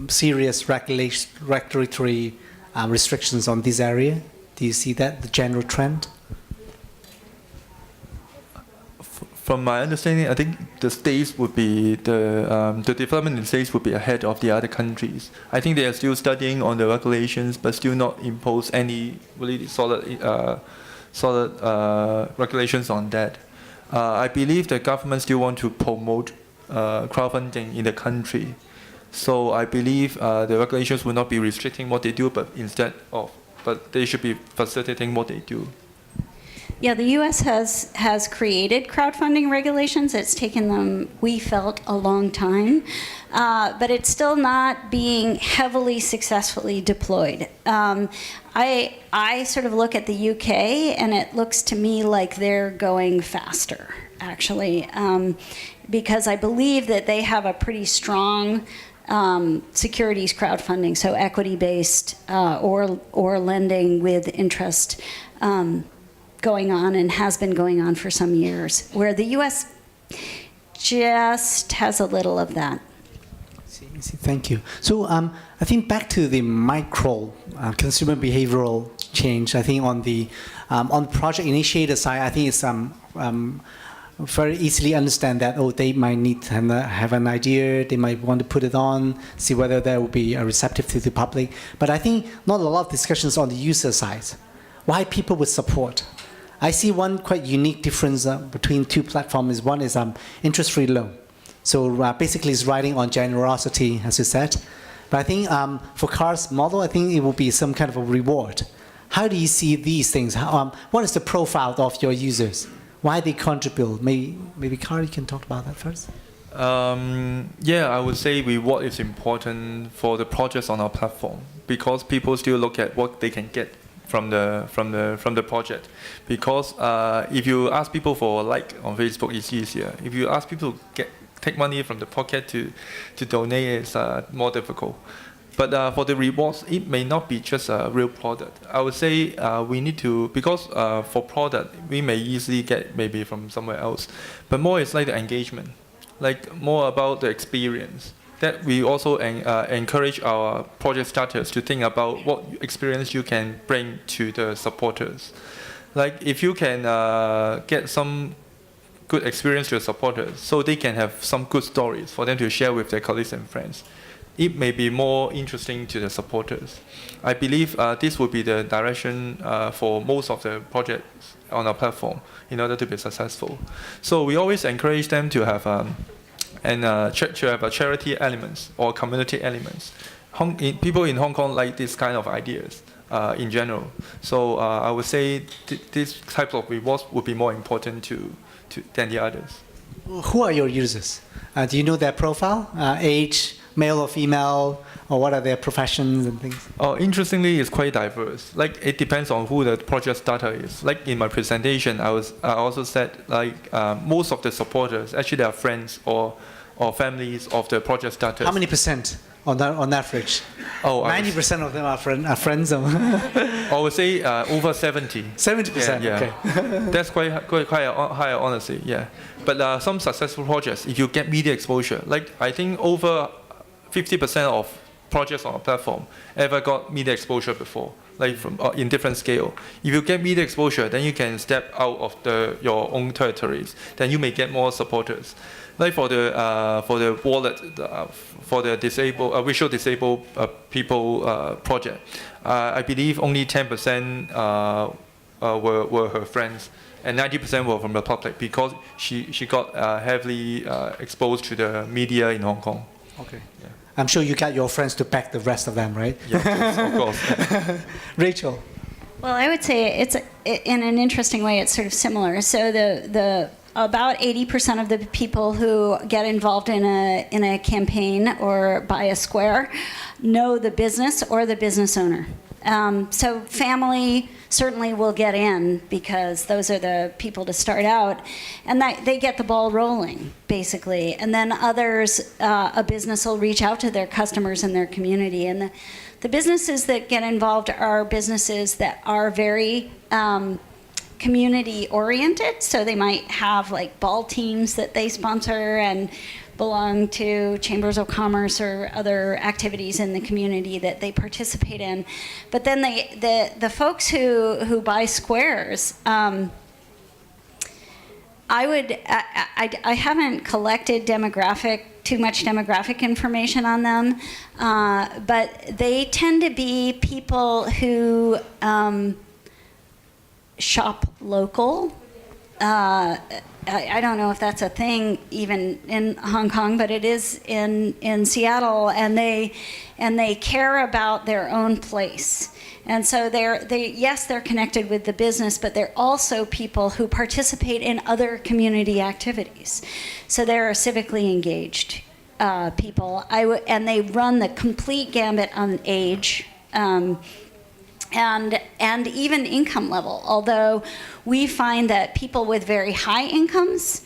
serious regulatory restrictions on this area? Do you see that, the general trend? From my understanding, I think the states would be the development in the states would be ahead of the other countries. I think they are still studying on the regulations, but still not impose any really solid regulations on that. I believe the government still want to promote crowdfunding in the country. So I believe the regulations will not be restricting what they do, but they should be facilitating what they do. Yeah, the U.S. has created crowdfunding regulations. It's taken them, we felt, a long time, but it's still not being heavily successfully deployed. I sort of look at the UK, and it looks to me like they're going faster, actually, because I believe that they have a pretty strong securities crowdfunding, so equity-based or lending with interest going on and has been going on for some years, where the U.S. just has a little of that. Thank you. So I think back to the micro consumer behavioral change. I think on the project initiator side, I think it's very easily understand that they might need to have an idea, they might want to put it on, see whether that will be receptive to the public. But I think not a lot of discussions on the user side. Why people would support? I see one quite unique difference between two platforms. One is interest-free loan. So basically it's riding on generosity, as you said. But I think for Car's model, I think it will be some kind of a reward. How do you see these things? What is the profile of your users? Why they contribute? Maybe Carl, you can talk about that first. Yeah, I would say reward is important for the projects on our platform because people still look at what they can get from the project. Because if you ask people for a like on Facebook, it's easier. If you ask people to take money from the pocket to donate, it's more difficult. But for the rewards, it may not be just a real product. I would say we need to, because for product, we may easily get maybe from somewhere else. But more is like the engagement, like more about the experience. That we also encourage our project starters to think about what experience you can bring to the supporters. Like if you can get some good experience to the supporters, so they can have some good stories for them to share with their colleagues and friends. It may be more interesting to the supporters. I believe this will be the direction for most of the projects on our platform in order to be successful. So we always encourage them to have charity elements or community elements. People in Hong Kong like this kind of ideas in general. So I would say this type of rewards would be more important than the others. Who are your users? Do you know their profile, age, male or female, or what are their professions and things? Oh, interestingly, it's quite diverse. Like it depends on who the project starter is. Like in my presentation, I also said like most of the supporters actually are friends or families of the project starters. How many percent on average? Oh, 90% of them are friends. I would say over 70. 70%. Yeah. Okay. That's quite high, honestly. Yeah. But some successful projects, if you get media exposure, like I think over 50% of projects on our platform ever got media exposure before, like from in different scale. If you get media exposure, then you can step out of your own territories. Then you may get more supporters. Like for the wallet, for the visual disabled people project, I believe only 10% were her friends, and 90% were from the public because she got heavily exposed to the media in Hong Kong. Okay. Yeah. I'm sure you got your friends to back the rest of them, right? Yes, of course. Rachel. Well, I would say it's in an interesting way. It's sort of similar. So the about 80% of the people who get involved in a campaign or buy a square know the business or the business owner. So family certainly will get in because those are the people to start out, and they get the ball rolling basically. And then others, a business will reach out to their customers in their community, and the businesses that get involved are businesses that are very community oriented. So they might have like ball teams that they sponsor and belong to chambers of commerce or other activities in the community that they participate in. But then the folks who buy squares, I haven't collected too much demographic information on them, but they tend to be people who shop local. I don't know if that's a thing even in Hong Kong, but it is in Seattle, and they care about their own place. And so they're connected with the business, but they're also people who participate in other community activities. So they're civically engaged people. And they run the complete gambit on age. And even income level, although we find that people with very high incomes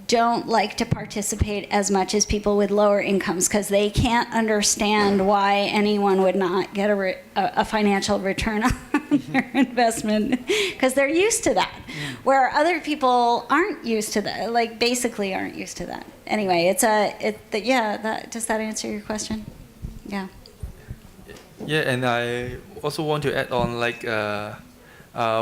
don't like to participate as much as people with lower incomes because they can't understand why anyone would not get a financial return on their investment because they're used to that, where other people aren't used to that, like basically aren't used to that. Anyway, does that answer your question? Yeah. Yeah, and I also want to add on, like,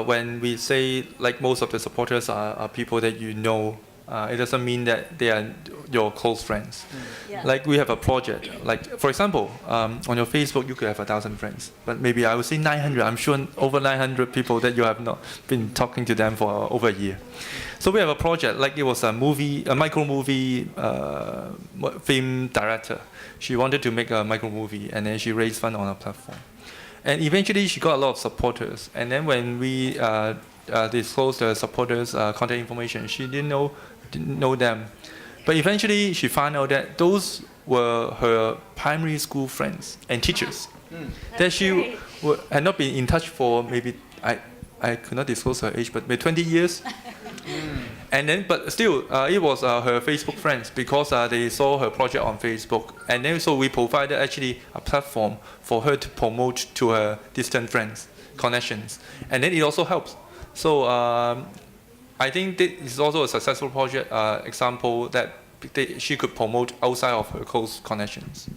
when we say, like, most of the supporters are people that you know, it doesn't mean that they are your close friends. Yeah. Like, we have a project, like, for example, on your Facebook, you could have 1,000 friends, but maybe I would say 900. I'm sure over 900 people that you have not been talking to them for over a year. So we have a project, like it was a micro movie film director. She wanted to make a micro movie, and then she raised funds on a platform. And eventually she got a lot of supporters. And then when we disclosed the supporters' contact information, she didn't know them. But eventually she found out that those were her primary school friends and teachers. That she had not been in touch for maybe, I could not disclose her age, but maybe 20 years. And then, but still, it was her Facebook friends because they saw her project on Facebook. And then, so we provided actually a platform for her to promote to her distant friends, connections. And then it also helps. So I think this is also a successful project example that she could promote outside of her close connections.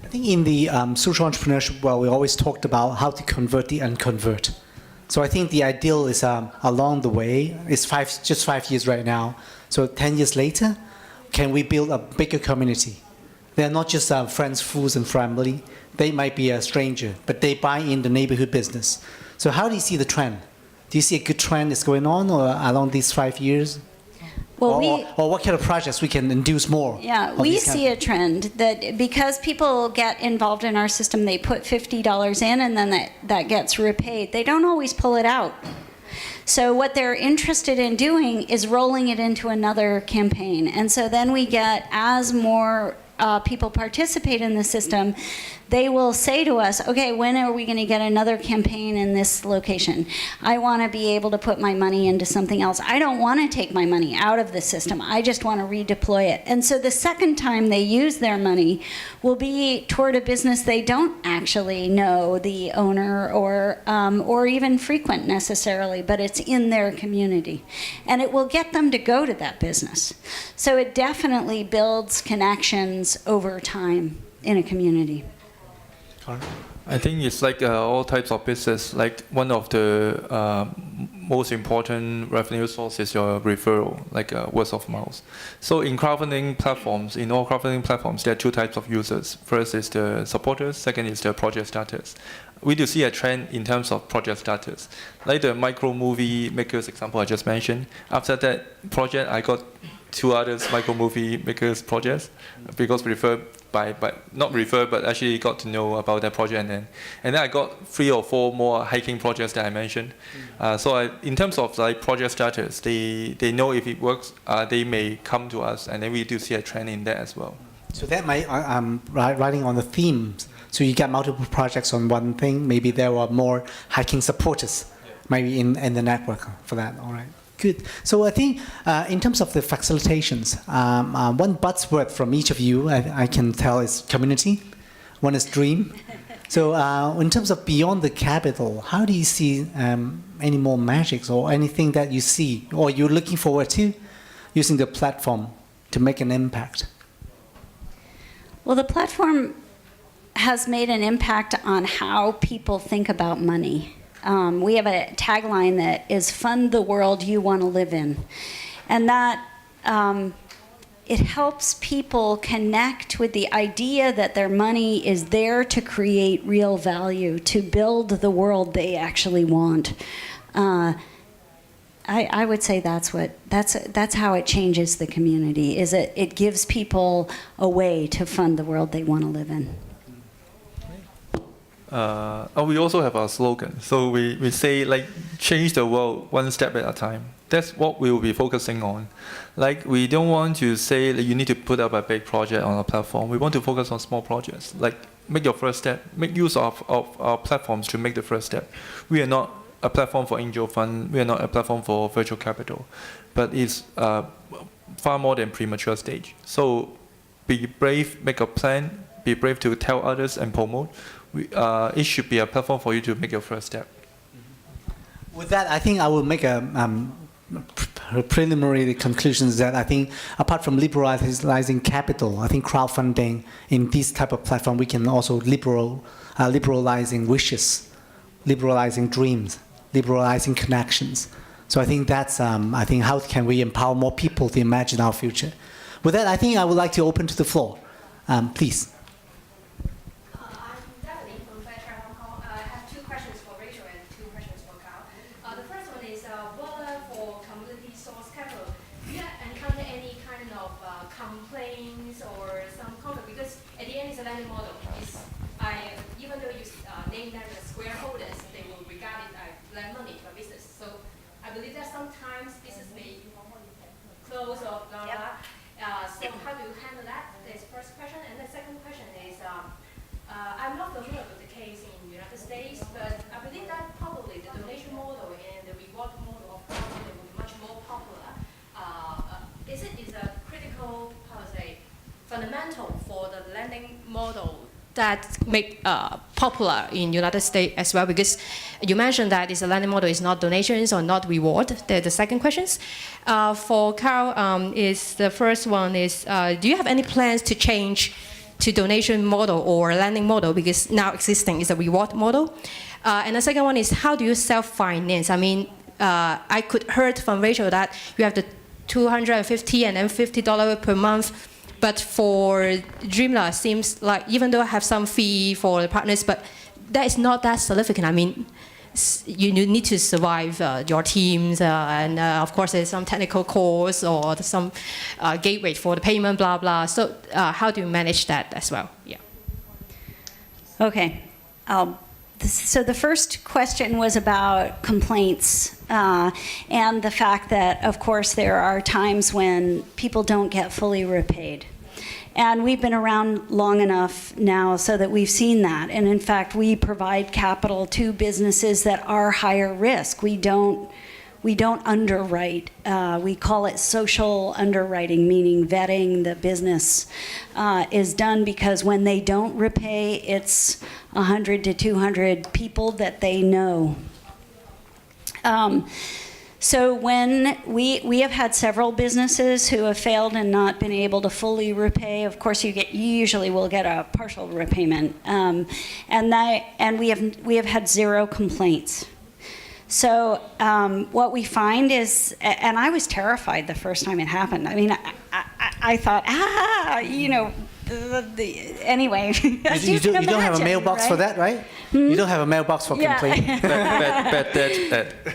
I think in the social entrepreneurship world, we always talked about how to convert the unconvert. So I think the ideal is along the way, it's just 5 years right now. So 10 years later, can we build a bigger community? They're not just friends, fools, and family. They might be a stranger, but they buy in the neighborhood business. So how do you see the trend? Do you see a good trend is going on or along these 5 years? Well, or what kind of projects we can induce more? Yeah, we see a trend that because people get involved in our system, they put $50 in and then that gets repaid. They don't always pull it out. So what they're interested in doing is rolling it into another campaign. And so then we get, as more people participate in the system, they will say to us, okay, when are we going to get another campaign in this location? I want to be able to put my money into something else. I don't want to take my money out of the system. I just want to redeploy it. And so the second time they use their money will be toward a business they don't actually know the owner or even frequent necessarily, but it's in their community. And it will get them to go to that business. So it definitely builds connections over time in a community. I think it's like all types of business. Like one of the most important revenue source is your referral, like word of mouth. So in crowdfunding platforms, in all crowdfunding platforms, there are two types of users. First is the supporters. Second is the project starters. We do see a trend in terms of project starters, like the micro movie makers example I just mentioned. After that project, I got 2 others micro movie makers projects because referred by not referred but actually got to know about that project, and then I got 3 or 4 more hiking projects that I mentioned. So in terms of like project starters, they know if it works, they may come to us, and then we do see a trend in that as well. So that might riding on the themes. So you get multiple projects on one thing. Maybe there were more hiking supporters, maybe in the network for that. All right. Good. So I think in terms of the facilitations, one buzzword from each of you I can tell is community. One is dream. So in terms of beyond the capital, how do you see any more magics or anything that you see or you're looking forward to using the platform to make an impact? Well, the platform has made an impact on how people think about money. We have a tagline that is "Fund the world you want to live in," and that it helps people connect with the idea that their money is there to create real value, to build the world they actually want. I would say that's how it changes the community. Is it gives people a way to fund the world they want to live in. We also have our slogan. So we say, like, change the world one step at a time. That's what we will be focusing on. Like, we don't want to say that you need to put up a big project on our platform. We want to focus on small projects. Like, make your first step. Make use of our platforms to make the first step. We are not a platform for angel fund. We are not a platform for virtual capital. But it's far more than premature stage. So be brave, make a plan, be brave to tell others and promote. It should be a platform for you to make your first step. With that, I think I will make a preliminary conclusions that I think apart from liberalizing capital, I think crowdfunding in this type of platform, we can also liberalizing wishes, liberalizing dreams, liberalizing connections. So I think that's, I think how can we empower more people to imagine our future? With that, I think I would like to open to the floor. Please. I'm Debbie from Fairshare Hong Kong. I have two questions for Rachel and two questions for Carl. The first one is whether for community source capital, do you encounter any kind of complaints or some comment? Because at the end, it's a lending model. Even though you name them as square holders, they will regard it as lend money to a business. So I believe that sometimes business may close or blah blah. So how do you handle that? That's the first question. And the second question is, I'm not familiar with the case in the United States, but I believe that probably the donation model and the reward model of crowdfunding will be much more popular. Is a critical, fundamental for the lending model that make popular in United States as well? Because you mentioned that the lending model is not donations or not reward. The second questions. For Carl, is the first one is, do you have any plans to change to donation model or lending model, because now existing is a reward model? And the second one is, how do you self-finance? I mean, I could heard from Rachel that you have the $250 and then $50 per month. But for Dreamna, seems like even though I have some fee for the partners, but that is not that significant. I mean, you need to survive your teams, and of course there's some technical costs or some gateway for the payment, blah blah. So how do you manage that as well? Yeah. Okay. So the first question was about complaints and the fact that, of course, there are times when people don't get fully repaid. And we've been around long enough now so that we've seen that. And in fact, we provide capital to businesses that are higher risk. We don't underwrite. We call it social underwriting, meaning vetting the business is done, because when they don't repay, it's 100 to 200 people that they know. So when we have had several businesses who have failed and not been able to fully repay. Of course, you usually will get a partial repayment, and we have had zero complaints. So what we find is, and I was terrified the first time it happened. I mean, I thought, anyway. You don't have a mailbox, right? For that, right? You don't have a mailbox for complaining.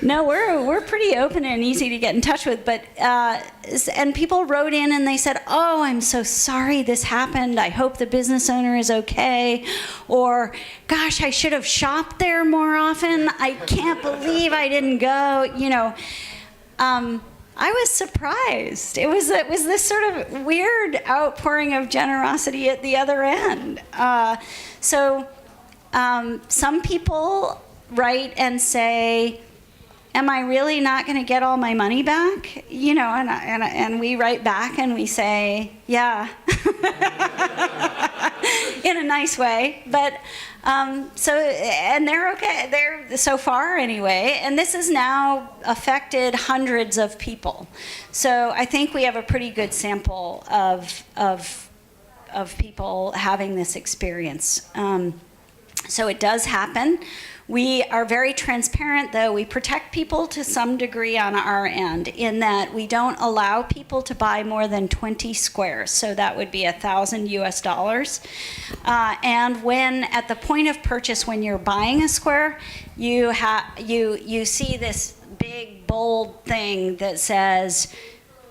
No, we're pretty open and easy to get in touch with. But and people wrote in and they said, "Oh, I'm so sorry this happened. I hope the business owner is okay," or, "Gosh, I should have shopped there more often. I can't believe I didn't go." I was surprised. It was this sort of weird outpouring of generosity at the other end. Some people write and say, "Am I really not going to get all my money back?" And we write back and we say, "Yeah," in a nice way. But and they're okay. They're so far anyway. And this has now affected hundreds of people. So I think we have a pretty good sample of people having this experience. So it does happen. We are very transparent, though. We protect people to some degree on our end, in that we don't allow people to buy more than 20 squares. So that would be $1,000 US. And when at the point of purchase, when you're buying a square, you see this big bold thing that says,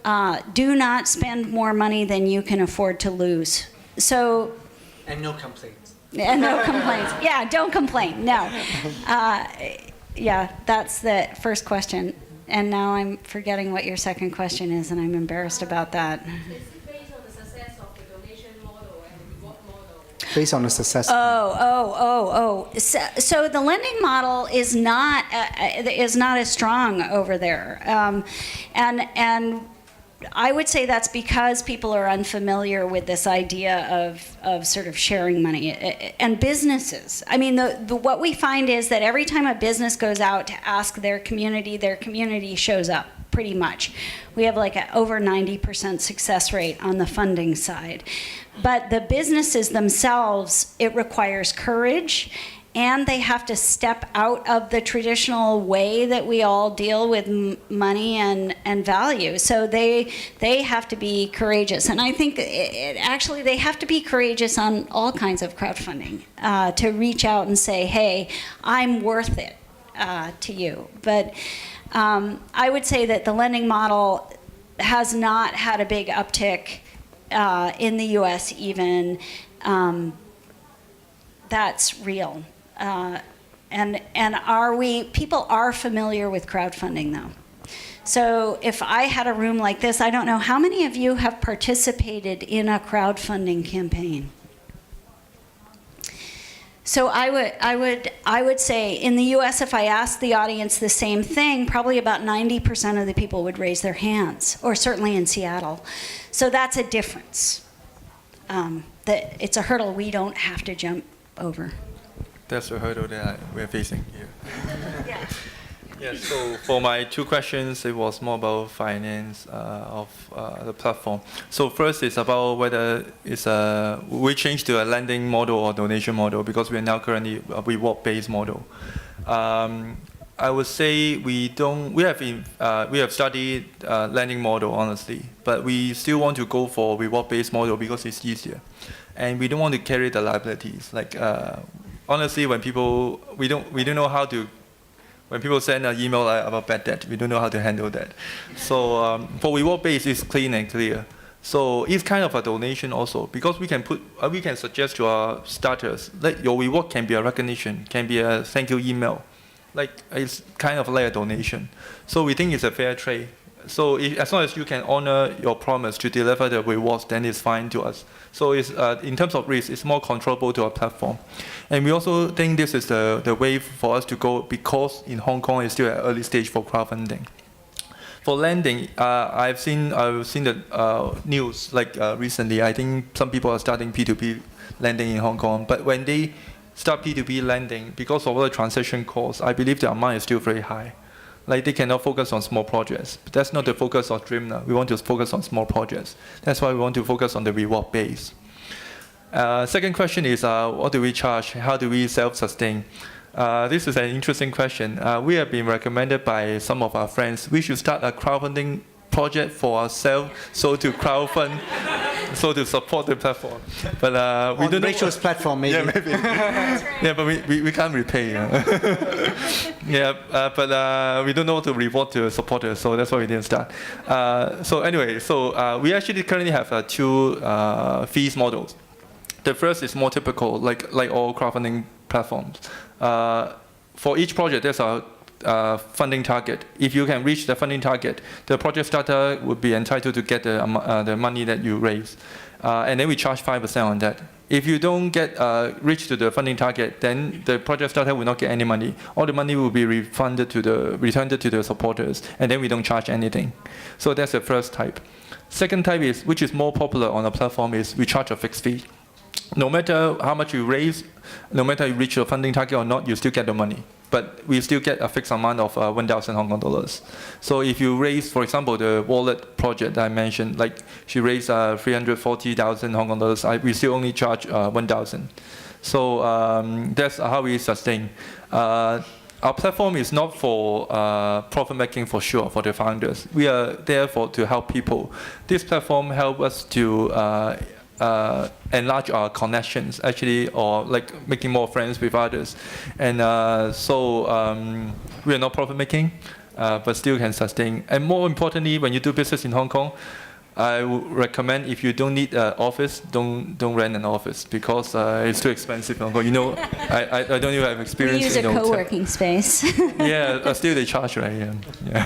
"Do not spend more money than you can afford to lose." So. And no complaints. And no complaints. Yeah, don't complain. No. Yeah, that's the first question. And now I'm forgetting what your second question is, and I'm embarrassed about that. Is it based on the success of the donation model and the reward model? Based on the success. So the lending model is not as strong over there, and I would say that's because people are unfamiliar with this idea of sort of sharing money. And businesses, I mean, what we find is that every time a business goes out to ask their community shows up, pretty much. We have like an over 90% success rate on the funding side. But the businesses themselves, it requires courage, and they have to step out of the traditional way that we all deal with money and value. So they have to be courageous. And I think actually they have to be courageous on all kinds of crowdfunding to reach out and say, hey, I'm worth it to you. But I would say that the lending model has not had a big uptick in the US even. That's real. And people are familiar with crowdfunding though. So if I had a room like this, I don't know, how many of you have participated in a crowdfunding campaign? So I would say in the US, if I asked the audience the same thing, probably about 90% of the people would raise their hands, or certainly in Seattle. So that's a difference. That it's a hurdle we don't have to jump over. That's the hurdle that we're facing here. Yeah. Yeah, so for my two questions, it was more about finance of the platform. So first is about whether we change to a lending model or donation model, because we are now currently a reward-based model. I would say we have studied lending model, honestly, but we still want to go for reward-based model because it's easier. And we don't want to carry the liabilities. Like, honestly, when we don't know how to, when people send an email about bad debt, we don't know how to handle that. So for reward-based, it's clean and clear. So it's kind of a donation also, because we can suggest to our starters, like your reward can be a recognition, can be a thank you email. Like it's kind of like a donation. So we think it's a fair trade. So as long as you can honor your promise to deliver the rewards, then it's fine to us. So it's, in terms of risk, it's more controllable to our platform. And we also think this is the way for us to go, because in Hong Kong it's still at early stage for crowdfunding. For lending, I've seen the news like recently. I think some people are starting P2P lending in Hong Kong, but when they start P2P lending, because of all the transaction costs, I believe the amount is still very high. Like they cannot focus on small projects. But that's not the focus of Dreamna. We want to focus on small projects. That's why we want to focus on the reward base. Second question is, what do we charge? How do we self-sustain? This is an interesting question. We have been recommended by some of our friends. We should start a crowdfunding project for ourselves, so to crowdfund, so to support the platform. But we on don't know. Rachel's platform, maybe. Yeah, maybe. Yeah, but we can't repay. Yeah, but we don't know how to reward the supporters, so that's why we didn't start. So anyway, so we actually currently have two fees models. The first is more typical, like all crowdfunding platforms. For each project, there's a funding target. If you can reach the funding target, the project starter would be entitled to get the money that you raise. And then we charge 5% on that. If you don't get reach to the funding target, then the project starter will not get any money. All the money will be returned to the supporters, and then we don't charge anything. So that's the first type. Second type is, which is more popular on the platform, is we charge a fixed fee. No matter how much you raise, no matter you reach your funding target or not, you still get the money. But we still get a fixed amount of 1,000 Hong Kong dollars. So if you raise, for example, the wallet project that I mentioned, like she raised 340,000 Hong Kong dollars, we still only charge 1,000. So that's how we sustain. Our platform is not for profit making for sure for the founders. We are there to help people. This platform helps us to enlarge our connections, actually, or like making more friends with others. And so we are not profit making, but still can sustain. And more importantly, when you do business in Hong Kong, I would recommend, if you don't need an office, don't rent an office, because it's too expensive in Hong Kong. You know, I don't even have experience. We use in a hotel. co-working space. Yeah, still they charge, right? Yeah.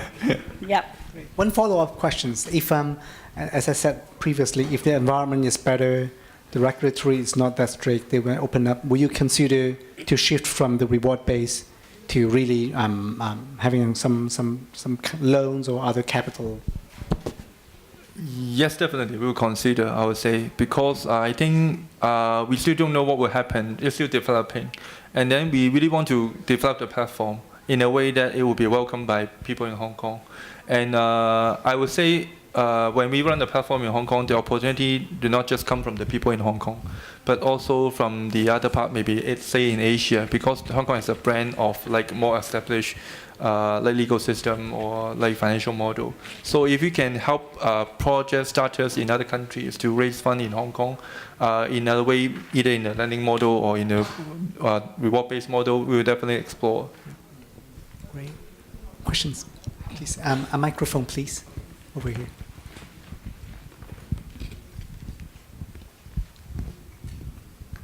Yep. One follow-up question. If, as I said previously, if the environment is better, the regulatory is not that strict, they will open up, will you consider to shift from the reward base to really having some loans or other capital? Yes, definitely. We'll consider, I would say, because I think we still don't know what will happen. It's still developing. And then we really want to develop the platform in a way that it will be welcomed by people in Hong Kong. And I would say when we run the platform in Hong Kong, the opportunity do not just come from the people in Hong Kong, but also from the other part, maybe it's say in Asia, because Hong Kong is a brand of like more established like legal system or like financial model. So if we can help project starters in other countries to raise funds in Hong Kong in a way, either in a lending model or in a reward-based model, we will definitely explore. Great. Questions, please. A microphone, please, over here.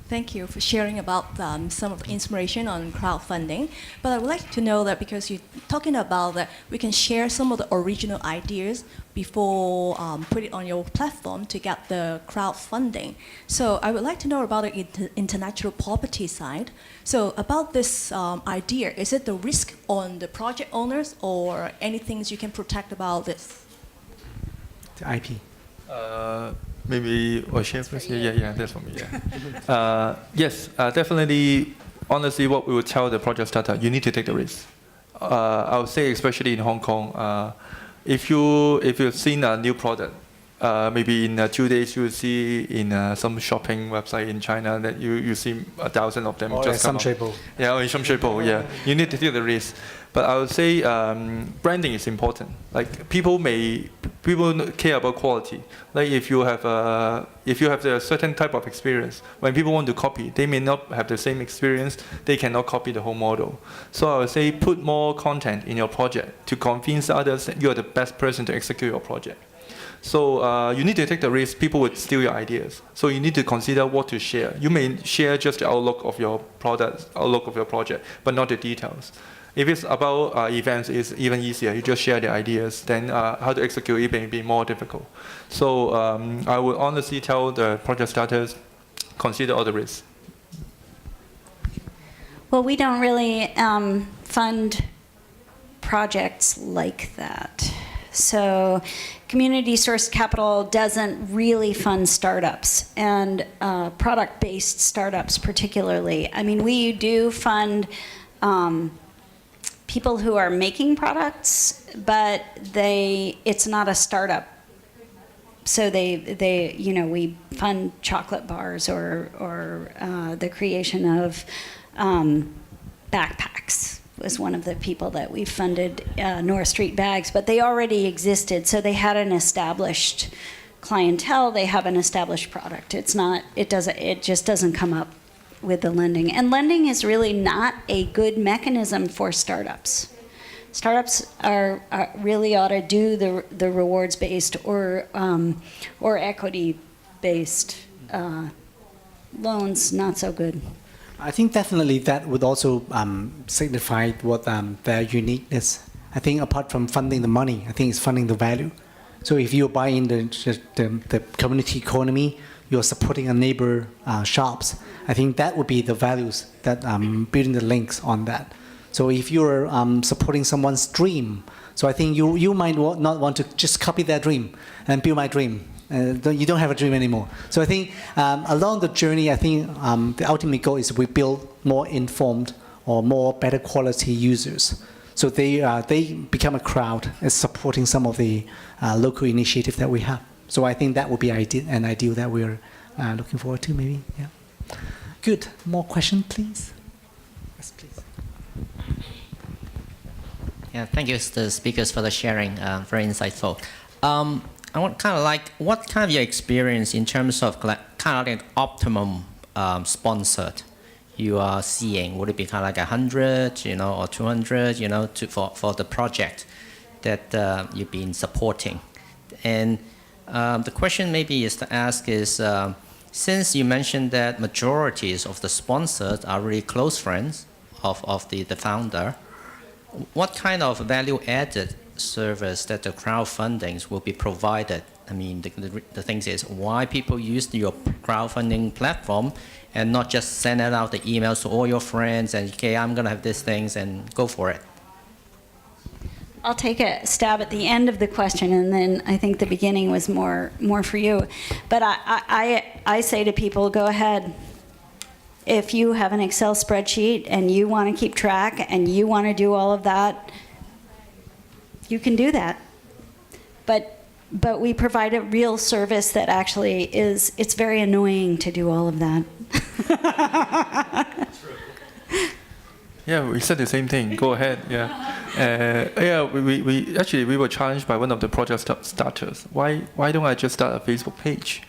Thank you for sharing about some of the inspiration on crowdfunding. But I would like to know that because you're talking about that we can share some of the original ideas before put it on your platform to get the crowdfunding. So I would like to know about the intellectual property side. So about this idea, is it the risk on the project owners or any things you can protect about this? The IP. Maybe I'll share first. Yeah, that's for me. Yeah. Yes, definitely. Honestly, what we would tell the project starter, you need to take the risk. I would say, especially in Hong Kong, if you've seen a new product, maybe in 2 days you will see in some shopping website in China that you see 1,000 of them Or just come some out. table. Yeah, or in some shape. Yeah, you need to take the risk. But I would say branding is important. Like people care about quality. Like if you have a certain type of experience, when people want to copy, they may not have the same experience. They cannot copy the whole model. So I would say put more content in your project to convince others that you are the best person to execute your project. So you need to take the risk. People would steal your ideas. So you need to consider what to share. You may share just the outlook of your product, outlook of your project, but not the details. If it's about events, it's even easier. You just share the ideas. Then how to execute it may be more difficult. So I would honestly tell the project starters, consider all the risks. Well, we don't really fund projects like that. So community source capital doesn't really fund startups and product-based startups particularly. I mean, we do fund people who are making products, but it's not a startup. So we fund chocolate bars or the creation of backpacks was one of the people that we funded, North Street Bags, but they already existed. So they had an established clientele, they have an established product. It just doesn't come up with the lending. And lending is really not a good mechanism for startups. Startups really ought to do the rewards-based or equity-based loans. Not so good. I think definitely that would also signify what their uniqueness. I think apart from funding the money, I think it's funding the value. So if you buy in the community economy, you're supporting a neighbor shops. I think that would be the values that building the links on that. So if you're supporting someone's dream, so I think you might not want to just copy their dream and build my dream. You don't have a dream anymore. So I think along the journey, I think the ultimate goal is we build more informed or more better quality users. So they become a crowd as supporting some of the local initiatives that we have. So I think that would be an ideal that we're looking forward to, maybe. Yeah. Good. More questions, please. Yes, please. Yeah, thank you, the speakers, for the sharing. Very insightful. I want what kind of your experience in terms of kind of like optimum sponsored you are seeing? Would it be kind of like 100, or 200, for the project that you've been supporting? And the question maybe is to ask is, since you mentioned that majorities of the sponsors are really close friends of the founder, what kind of value-added service that the crowdfundings will be provided? I mean, the thing is, why people use your crowdfunding platform and not just send out the emails to all your friends and, okay, I'm going to have these things and go for it? I'll take a stab at the end of the question, and then I think the beginning was more for you. But I say to people, go ahead. If you have an Excel spreadsheet and you want to keep track and you want to do all of that, you can do that. But we provide a real service that actually it's very annoying to do all of that. Yeah, we said the same thing. Go ahead. Yeah. We were challenged by one of the project starters. Why don't I just start a Facebook page,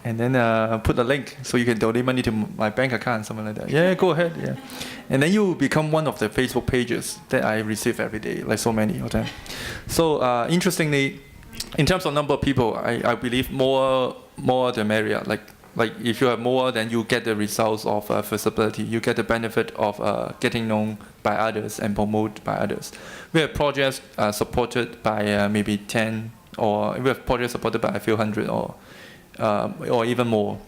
and then put a link so you can donate money to my bank account, something like that. Yeah, go ahead. Yeah, and then you become one of the Facebook pages that I receive every day, like so many of them. So interestingly, in terms of number of people, I believe more the merrier. Like if you have more, then you get the results of visibility. You get the benefit of getting known by others and promoted by others. We have projects supported by maybe 10, or we have projects supported by a few hundred, or even more.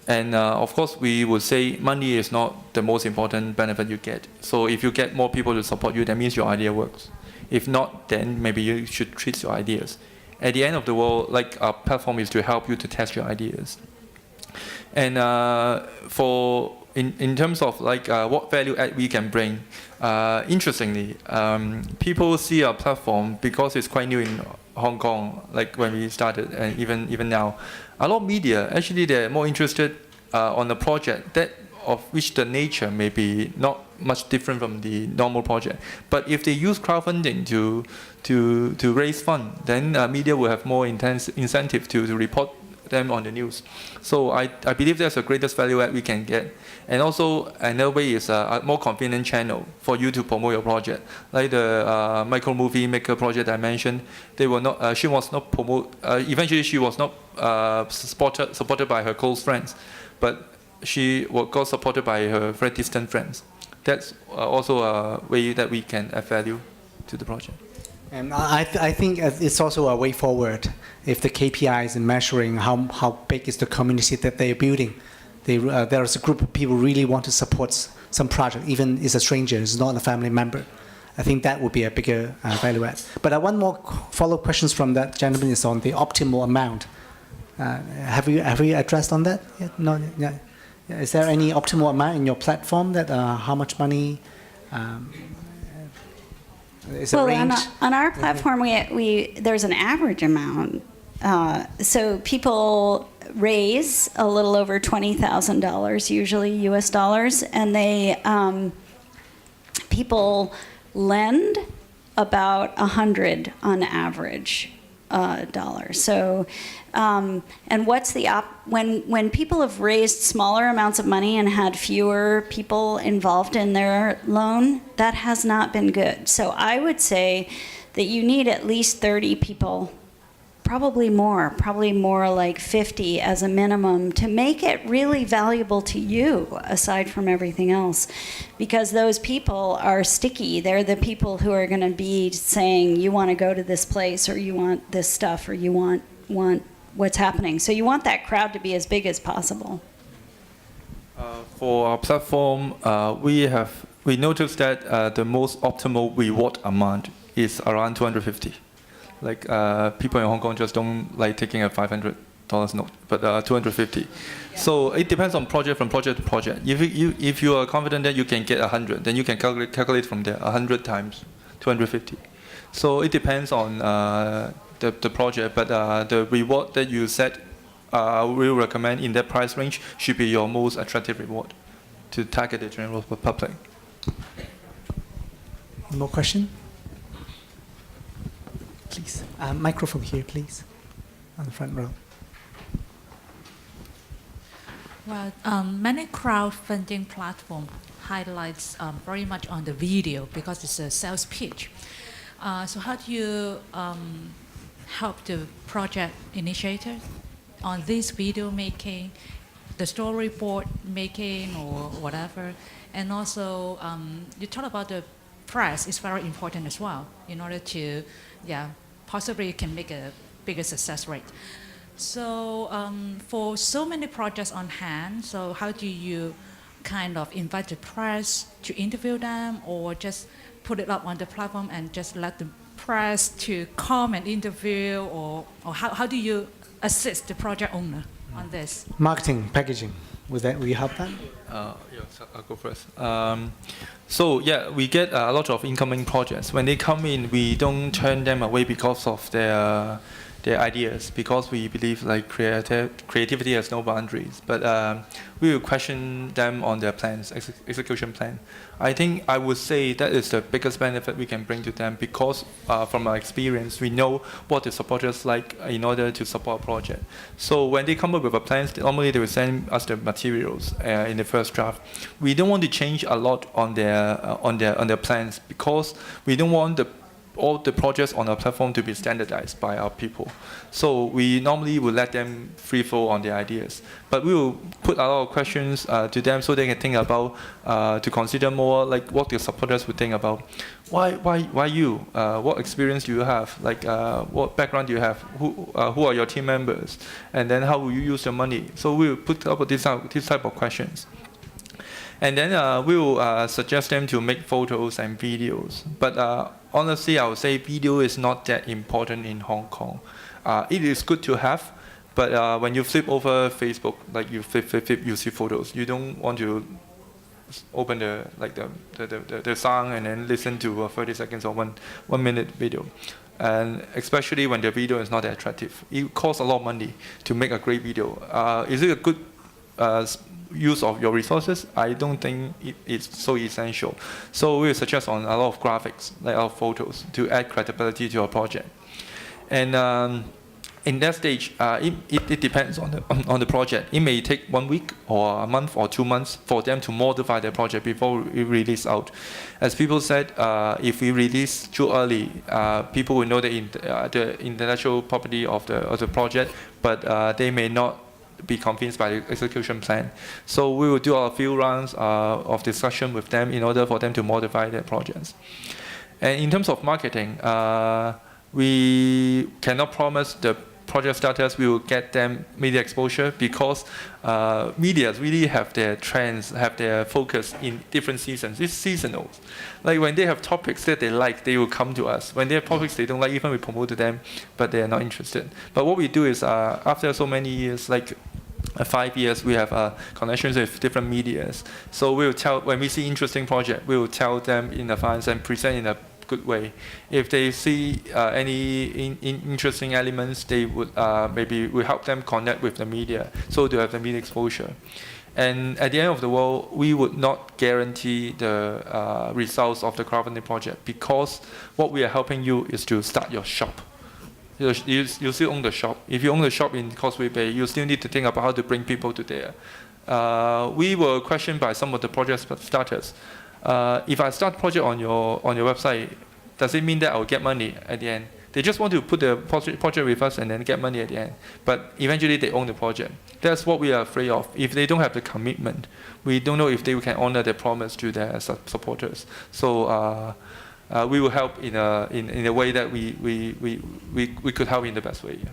And of course, we would say money is not the most important benefit you get. So if you get more people to support you, that means your idea works. If not, then maybe you should treat your ideas. At the end of the world, like our platform is to help you to test your ideas. And in terms of like what value add we can bring, interestingly, people see our platform because it's quite new in Hong Kong, like when we started, and even now. A lot of media, actually, they're more interested on the project that of which the nature may be not much different from the normal project. But if they use crowdfunding to raise funds, then media will have more intense incentive to report them on the news. So I believe that's the greatest value add we can get. And also another way is a more convenient channel for you to promote your project. Like the micro movie maker project I mentioned, they were not. She was not promote. Eventually, she was not supported by her close friends, but she got supported by her very distant friends. That's also a way that we can add value to the project. And I think it's also a way forward. If the KPIs in measuring how big is the community that they're building, there is a group of people really want to support some project, even if it's a stranger, it's not a family member. I think that would be a bigger value add. But one more follow-up questions from that gentleman is on the optimal amount. Have you addressed on that yet? No. Yeah. Is there any optimal amount in your platform that how much money? Is well, a range? On our platform, we there's an average amount. So people raise a little over $20,000, usually U.S. dollars, and they people lend about 100 on average dollars. So, and what's the when people have raised smaller amounts of money and had fewer people involved in their loan, that has not been good. So I would say that you need at least 30 people, probably more like 50 as a minimum, to make it really valuable to you, aside from everything else. Because those people are sticky. They're the people who are going to be saying, you want to go to this place, or you want this stuff, or you want what's happening. So you want that crowd to be as big as possible. For our platform, we noticed that the most optimal reward amount is around 250. Like people in Hong Kong just don't like taking a $500 note, but 250. Yeah. So it depends on project from project to project. If you are confident that you can get 100, then you can calculate from there 100 times 250. So it depends on the project, but the reward that you set, we recommend in that price range should be your most attractive reward to target the general public. One more question? Please, microphone here, please, on the front row. Well, many crowdfunding platform highlights very much on the video because it's a sales pitch. So how do you help the project initiator on this video making, the storyboard making, or whatever? And also, you talk about the press is very important as well in order to, possibly you can make a bigger success rate. So for so many projects on hand, so how do you kind of invite the press to interview them, or just put it up on the platform and just let the press to come and interview, or how do you assist the project owner on this? Marketing, packaging, will you help that? So I'll go first. So yeah, we get a lot of incoming projects. When they come in, we don't turn them away because of their ideas, because we believe like creativity has no boundaries. But we will question them on their plans, execution plan. I think I would say that is the biggest benefit we can bring to them, because from our experience, we know what the supporters like in order to support a project. So when they come up with a plan, normally they will send us the materials in the first draft. We don't want to change a lot on their plans, because we don't want all the projects on our platform to be standardized by our people. So we normally will let them free flow on their ideas. But we will put a lot of questions to them so they can think about, to consider more like what the supporters would think about. Why you? What experience do you have? Like what background do you have? Who are your team members? And then how will you use your money? So we will put up this type of questions. And then we will suggest them to make photos and videos. But honestly, I would say video is not that important in Hong Kong. It is good to have, but when you flip over Facebook, like you flip, you see photos. You don't want to open the song and then listen to 30 seconds or one minute video. And especially when the video is not that attractive. It costs a lot of money to make a great video. Is it a good use of your resources? I don't think it's so essential. So we suggest on a lot of graphics, like our photos, to add credibility to your project. And in that stage, it depends on the project. It may take 1 week or a month or 2 months for them to modify their project before we release out. As people said, if we release too early, people will know the intellectual property of the project, but they may not be convinced by the execution plan. So we will do a few rounds of discussion with them in order for them to modify their projects. And in terms of marketing, we cannot promise the project starters will get them media exposure, because media really have their trends, have their focus in different seasons. It's seasonal. Like when they have topics that they like, they will come to us. When they have topics they don't like, even we promote to them, but they are not interested. But what we do is after so many years, like 5 years, we have connections with different medias. So we will tell, when we see interesting project, we will tell them in advance and present in a good way. If they see any interesting elements, they would maybe we help them connect with the media, so to have the media exposure. And at the end of the world, we would not guarantee the results of the crowdfunding project, because what we are helping you is to start your shop. You still own the shop. If you own the shop in Causeway Bay, you still need to think about how to bring people to there. We were questioned by some of the project starters. If I start a project on your website, does it mean that I will get money at the end? They just want to put the project with us and then get money at the end. But eventually they own the project. That's what we are afraid of. If they don't have the commitment, we don't know if they can honor their promise to their supporters. So we will help in a way that we could help in the best way. Yeah.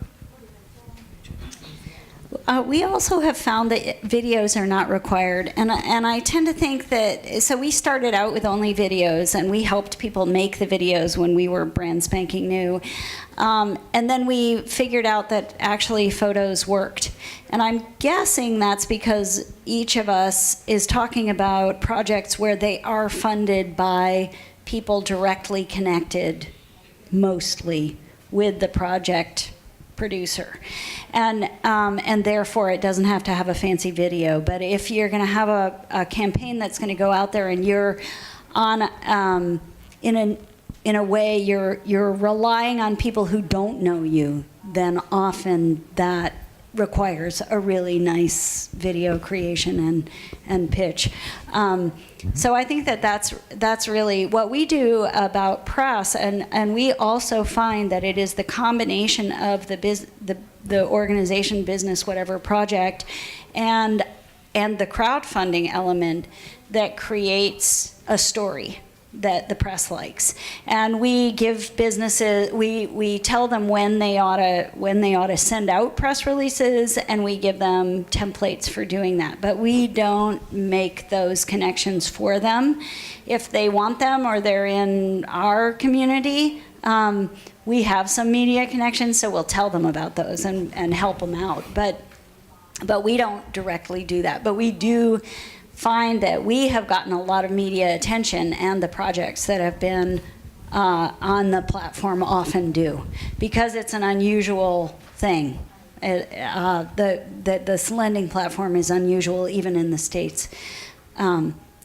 We also have found that videos are not required, and I tend to think that, so we started out with only videos, and we helped people make the videos when we were brand spanking new, and then we figured out that actually photos worked. And I'm guessing that's because each of us is talking about projects where they are funded by people directly connected, mostly, with the project producer, and therefore it doesn't have to have a fancy video. But if you're going to have a campaign that's going to go out there and you're on in a way you're relying on people who don't know you, then often that requires a really nice video creation and pitch. So I think that's really what we do about press, and we also find that it is the combination of the organization, business, whatever project, and the crowdfunding element that creates a story that the press likes. And we give businesses, we tell them when they ought to send out press releases, and we give them templates for doing that. But we don't make those connections for them. If they want them or they're in our community, We have some media connections, so we'll tell them about those and help them out. But we don't directly do that. But we do find that we have gotten a lot of media attention, and the projects that have been on the platform often do, because it's an unusual thing. This lending platform is unusual even in the States.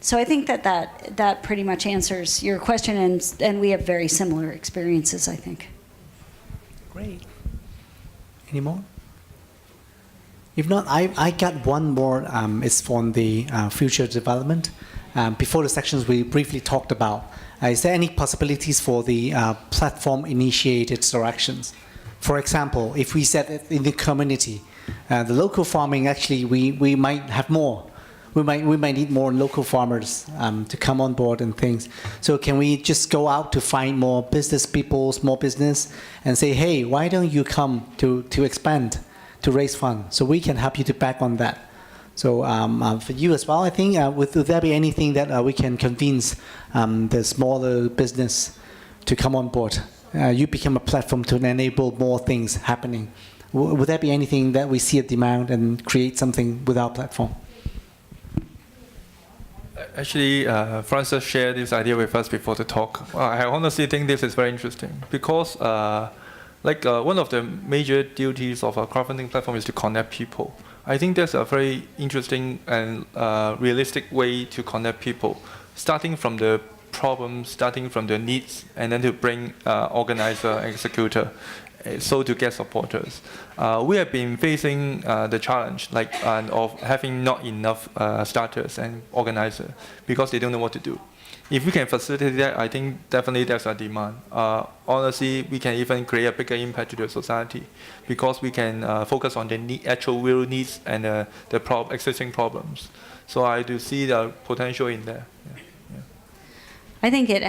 So I think that pretty much answers your question, and we have very similar experiences, I think. Great. Any more? If not, I got one more. It's from the future development. Before the sections we briefly talked about, is there any possibilities for the platform-initiated directions? For example, if we set it in the community, the local farming, actually, we might have more. We might need more local farmers to come on board and things. So can we just go out to find more business people, small business, and say, hey, why don't you come to expand, to raise funds? So we can help you to back on that. So for you as well, I think, would there be anything that we can convince the smaller business to come on board? You become a platform to enable more things happening. Would there be anything that we see a demand and create something with our platform? Actually, Francis shared this idea with us before the talk. I honestly think this is very interesting because one of the major duties of a crowdfunding platform is to connect people. I think that's a very interesting and realistic way to connect people, starting from the problems, starting from the needs, and then to bring organizer, executor, so to get supporters. We have been facing the challenge of having not enough starters and organizers because they don't know what to do. If we can facilitate that, I think definitely there's a demand. Honestly, we can even create a bigger impact to the society because we can focus on the actual real needs and the existing problems. So I do see the potential in there. Yeah. I think it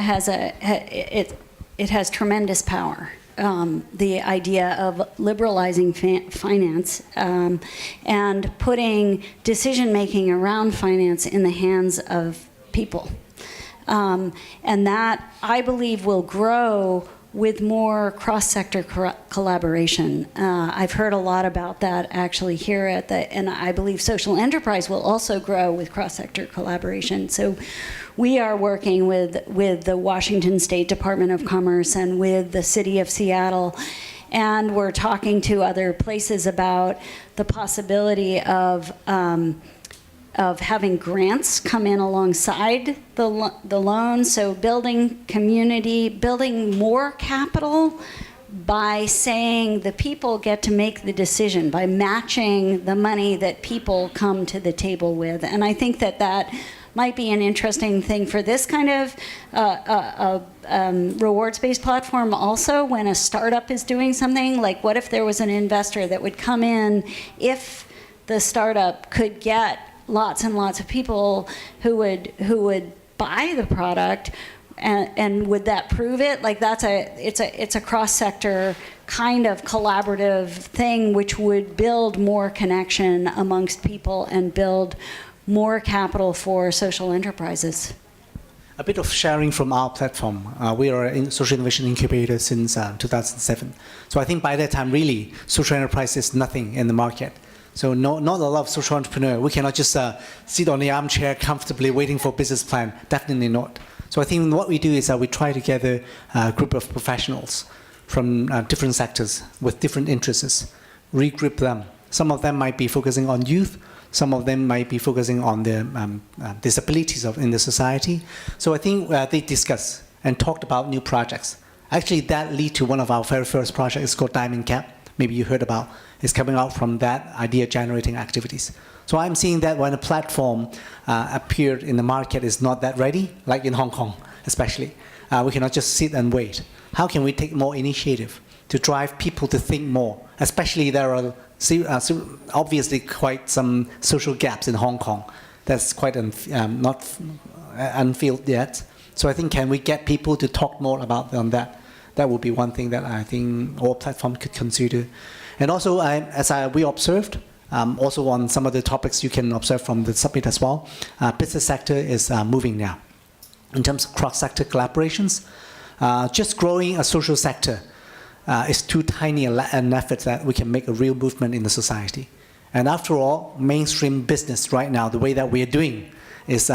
has tremendous power. The idea of liberalizing finance and putting decision-making around finance in the hands of people. And that, I believe, will grow with more cross-sector collaboration. I've heard a lot about that actually here and I believe social enterprise will also grow with cross-sector collaboration. So we are working with the Washington State Department of Commerce and with the City of Seattle, and we're talking to other places about the possibility of having grants come in alongside the loan, so building community, building more capital by saying the people get to make the decision, by matching the money that people come to the table with. And I think that might be an interesting thing for this kind of rewards-based platform also, when a startup is doing something. Like, what if there was an investor that would come in if the startup could get lots and lots of people who would buy the product, and would that prove it? Like, it's a cross-sector kind of collaborative thing which would build more connection amongst people and build more capital for social enterprises. A bit of sharing from our platform. We are in social innovation incubator since 2007. So I think by that time, really, social enterprise is nothing in the market. So not a lot of social entrepreneurs. We cannot just sit on the armchair comfortably waiting for a business plan. Definitely not. So I think what we do is we try to gather a group of professionals from different sectors with different interests, regroup them. Some of them might be focusing on youth. Some of them might be focusing on the disabilities in the society. So I think they discussed and talked about new projects. Actually, that led to one of our very first projects. It's called Diamond Cap. Maybe you heard about. It's coming out from that idea-generating activities. So I'm seeing that when a platform appeared in the market is not that ready, like in Hong Kong especially, we cannot just sit and wait. How can we take more initiative to drive people to think more? Especially there are obviously quite some social gaps in Hong Kong that's quite not unfilled yet. So I think, can we get people to talk more about that? That would be one thing that I think all platforms could consider. And also, we observed, also on some of the topics you can observe from the summit as well, business sector is moving now. In terms of cross-sector collaborations, Just growing a social sector is too tiny an effort that we can make a real movement in the society. And after all, mainstream business right now, the way that we are doing, is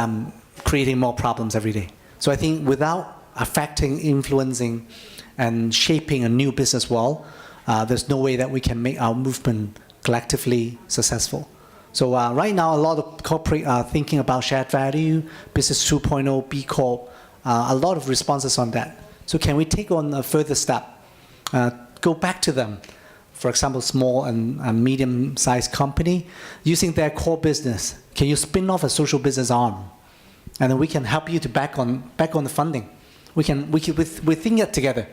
creating more problems every day. So I think without affecting, influencing, and shaping a new business world, there's no way that we can make our movement collectively successful. So right now, a lot of corporate are thinking about shared value, business 2.0, B Corp, a lot of responses on that. So can we take on a further step? Go back to them. For example, small and medium-sized company, using their core business, can you spin off a social business arm? And then we can help you to back on the funding. We think it together.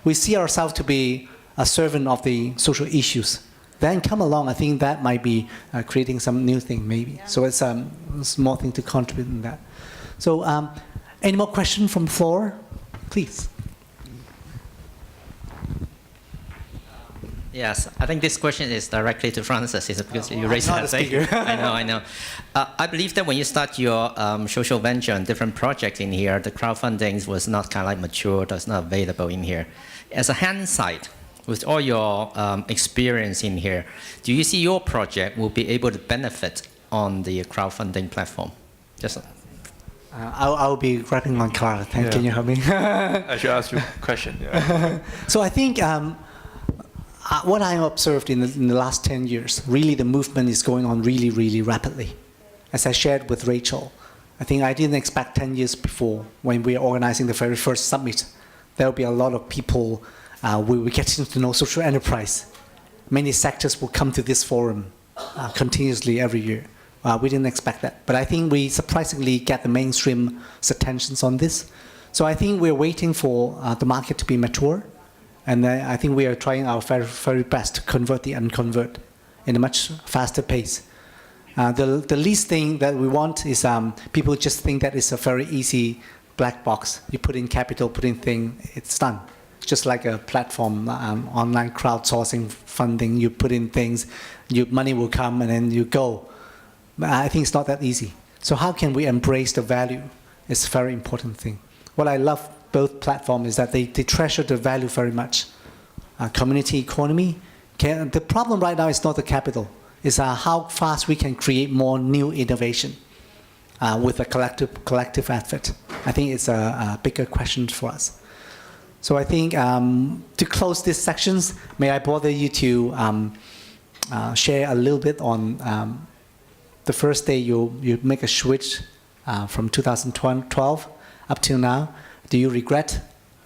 We see ourselves to be a servant of the social issues. Then come along, I think that might be creating some new thing maybe. Yeah. So it's a small thing to contribute in that. So any more questions from the floor? Please. Yes, I think this question is directly to Francis, is it because you raised that thing? I know. I believe that when you start your social venture and different projects in here, the crowdfunding was not kind of like mature, was not available in here. As a hindsight, with all your experience in here, do you see your project will be able to benefit on the crowdfunding platform? Just. I'll be wrapping on Clara. Can you help me? I should ask you a question. Yeah. So I think what I observed in the last 10 years, really the movement is going on really, really rapidly. As I shared with Rachel, I think I didn't expect 10 years before when we were organizing the very first summit, there will be a lot of people, we were getting to know social enterprise. Many sectors will come to this forum continuously every year. We didn't expect that. But I think we surprisingly get the mainstream's attentions on this. So I think we're waiting for the market to be mature. And I think we are trying our very, very best to convert the unconvert in a much faster pace. The least thing that we want is people just think that it's a very easy black box. You put in capital, put in thing, it's done. It's just like a platform, online crowdsourcing funding. You put in things, your money will come, and then you go. But I think it's not that easy. So how can we embrace the value? It's a very important thing. What I love both platforms is that they treasure the value very much. Community economy. The problem right now is not the capital. It's how fast we can create more new innovation with a collective effort. I think it's a bigger question for us. So I think to close these sections, may I bother you to share a little bit on the first day you make a switch from 2012 up till now. Do you regret?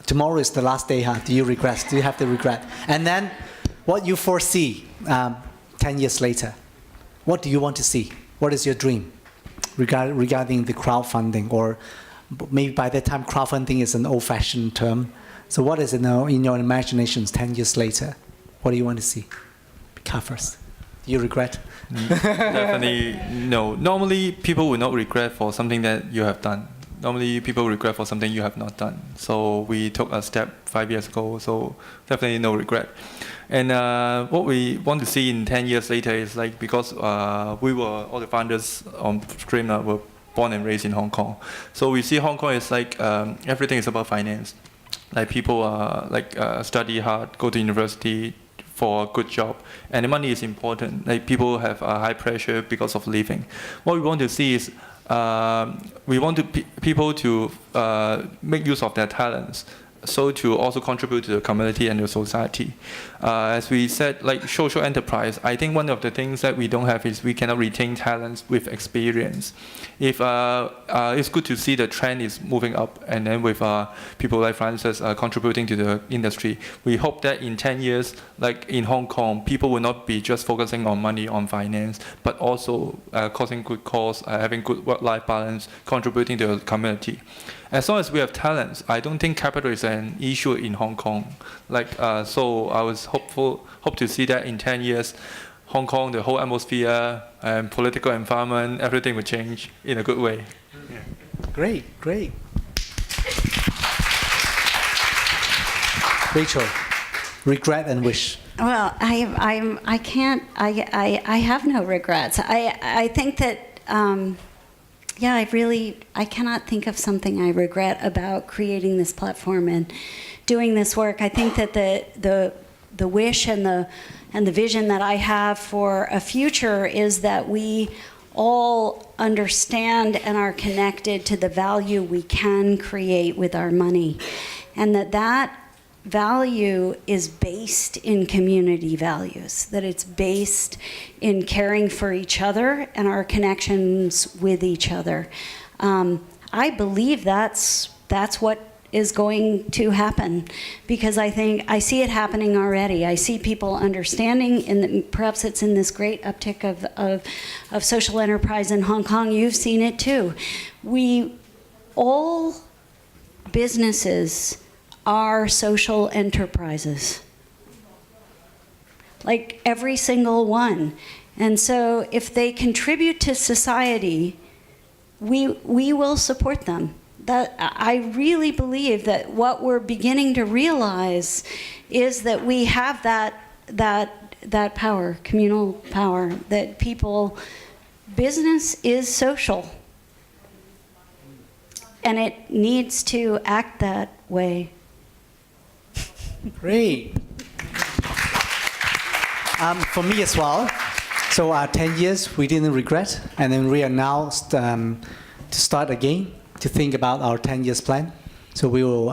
Tomorrow is the last day, huh? Do you regret? Do you have the regret? And then what you foresee 10 years later? What do you want to see? What is your dream regarding the crowdfunding? Or maybe by that time crowdfunding is an old-fashioned term. So what is it now in your imaginations 10 years later? What do you want to see? Car first. Do you regret? Definitely no. Normally people will not regret for something that you have done. Normally people regret for something you have not done. So we took a step 5 years ago, so definitely no regret. And what we want to see in 10 years later is like, because all the founders on Dreamna were born and raised in Hong Kong. So we see Hong Kong is like, everything is about finance. Like people study hard, go to university for a good job, and the money is important. Like people have high pressure because of living. What we want to see is we want people to make use of their talents, so to also contribute to the community and the society. As we said, like social enterprise, I think one of the things that we don't have is we cannot retain talents with experience. If it's good to see the trend is moving up, and then with people like Francis contributing to the industry, we hope that in 10 years, like in Hong Kong, people will not be just focusing on money, on finance, but also causing good cause, having good work-life balance, contributing to the community. As long as we have talents, I don't think capital is an issue in Hong Kong. So I was hope to see that in 10 years, Hong Kong, the whole atmosphere and political environment, everything will change in a good way. Yeah. Great. Rachel, regret and wish. Well, I have no regrets. I think that yeah, I cannot think of something I regret about creating this platform and doing this work. I think that the wish and the vision that I have for a future is that we all understand and are connected to the value we can create with our money, and that value is based in community values, that it's based in caring for each other and our connections with each other. I believe that's what is going to happen, because I think I see it happening already. I see people understanding, and perhaps it's in this great uptick of social enterprise in Hong Kong. You've seen it too. All businesses are social enterprises, like every single one. And so if they contribute to society, we will support them. That I really believe that what we're beginning to realize is that we have that power, communal power, that business is social, and it needs to act that way. Great. For me as well. So 10 years we didn't regret, and then we are now to start again, to think about our 10 years plan. So we will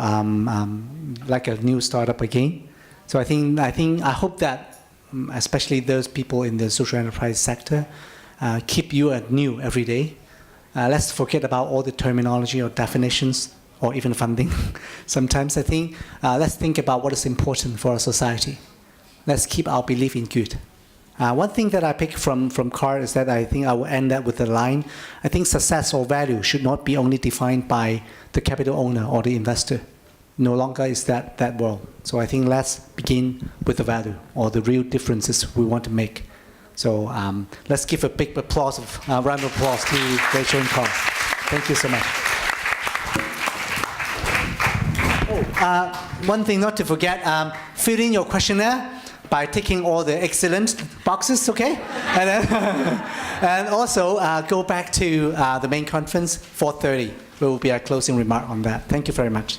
like a new startup again. So I hope that especially those people in the social enterprise sector keep you new every day. Let's forget about all the terminology or definitions or even funding. Sometimes I think let's think about what is important for our society. Let's keep our belief in good. One thing that I picked from Carl is that I think I will end that with the line. I think success or value should not be only defined by the capital owner or the investor. No longer is that world. So I think let's begin with the value or the real differences we want to make. So let's give a big applause, round of applause to Rachel and Carl. Thank you so much. One thing not to forget, fill in your questionnaire by ticking all the excellent boxes, okay? And then and also go back to the main conference, 4:30. There will be a closing remark on that. Thank you very much.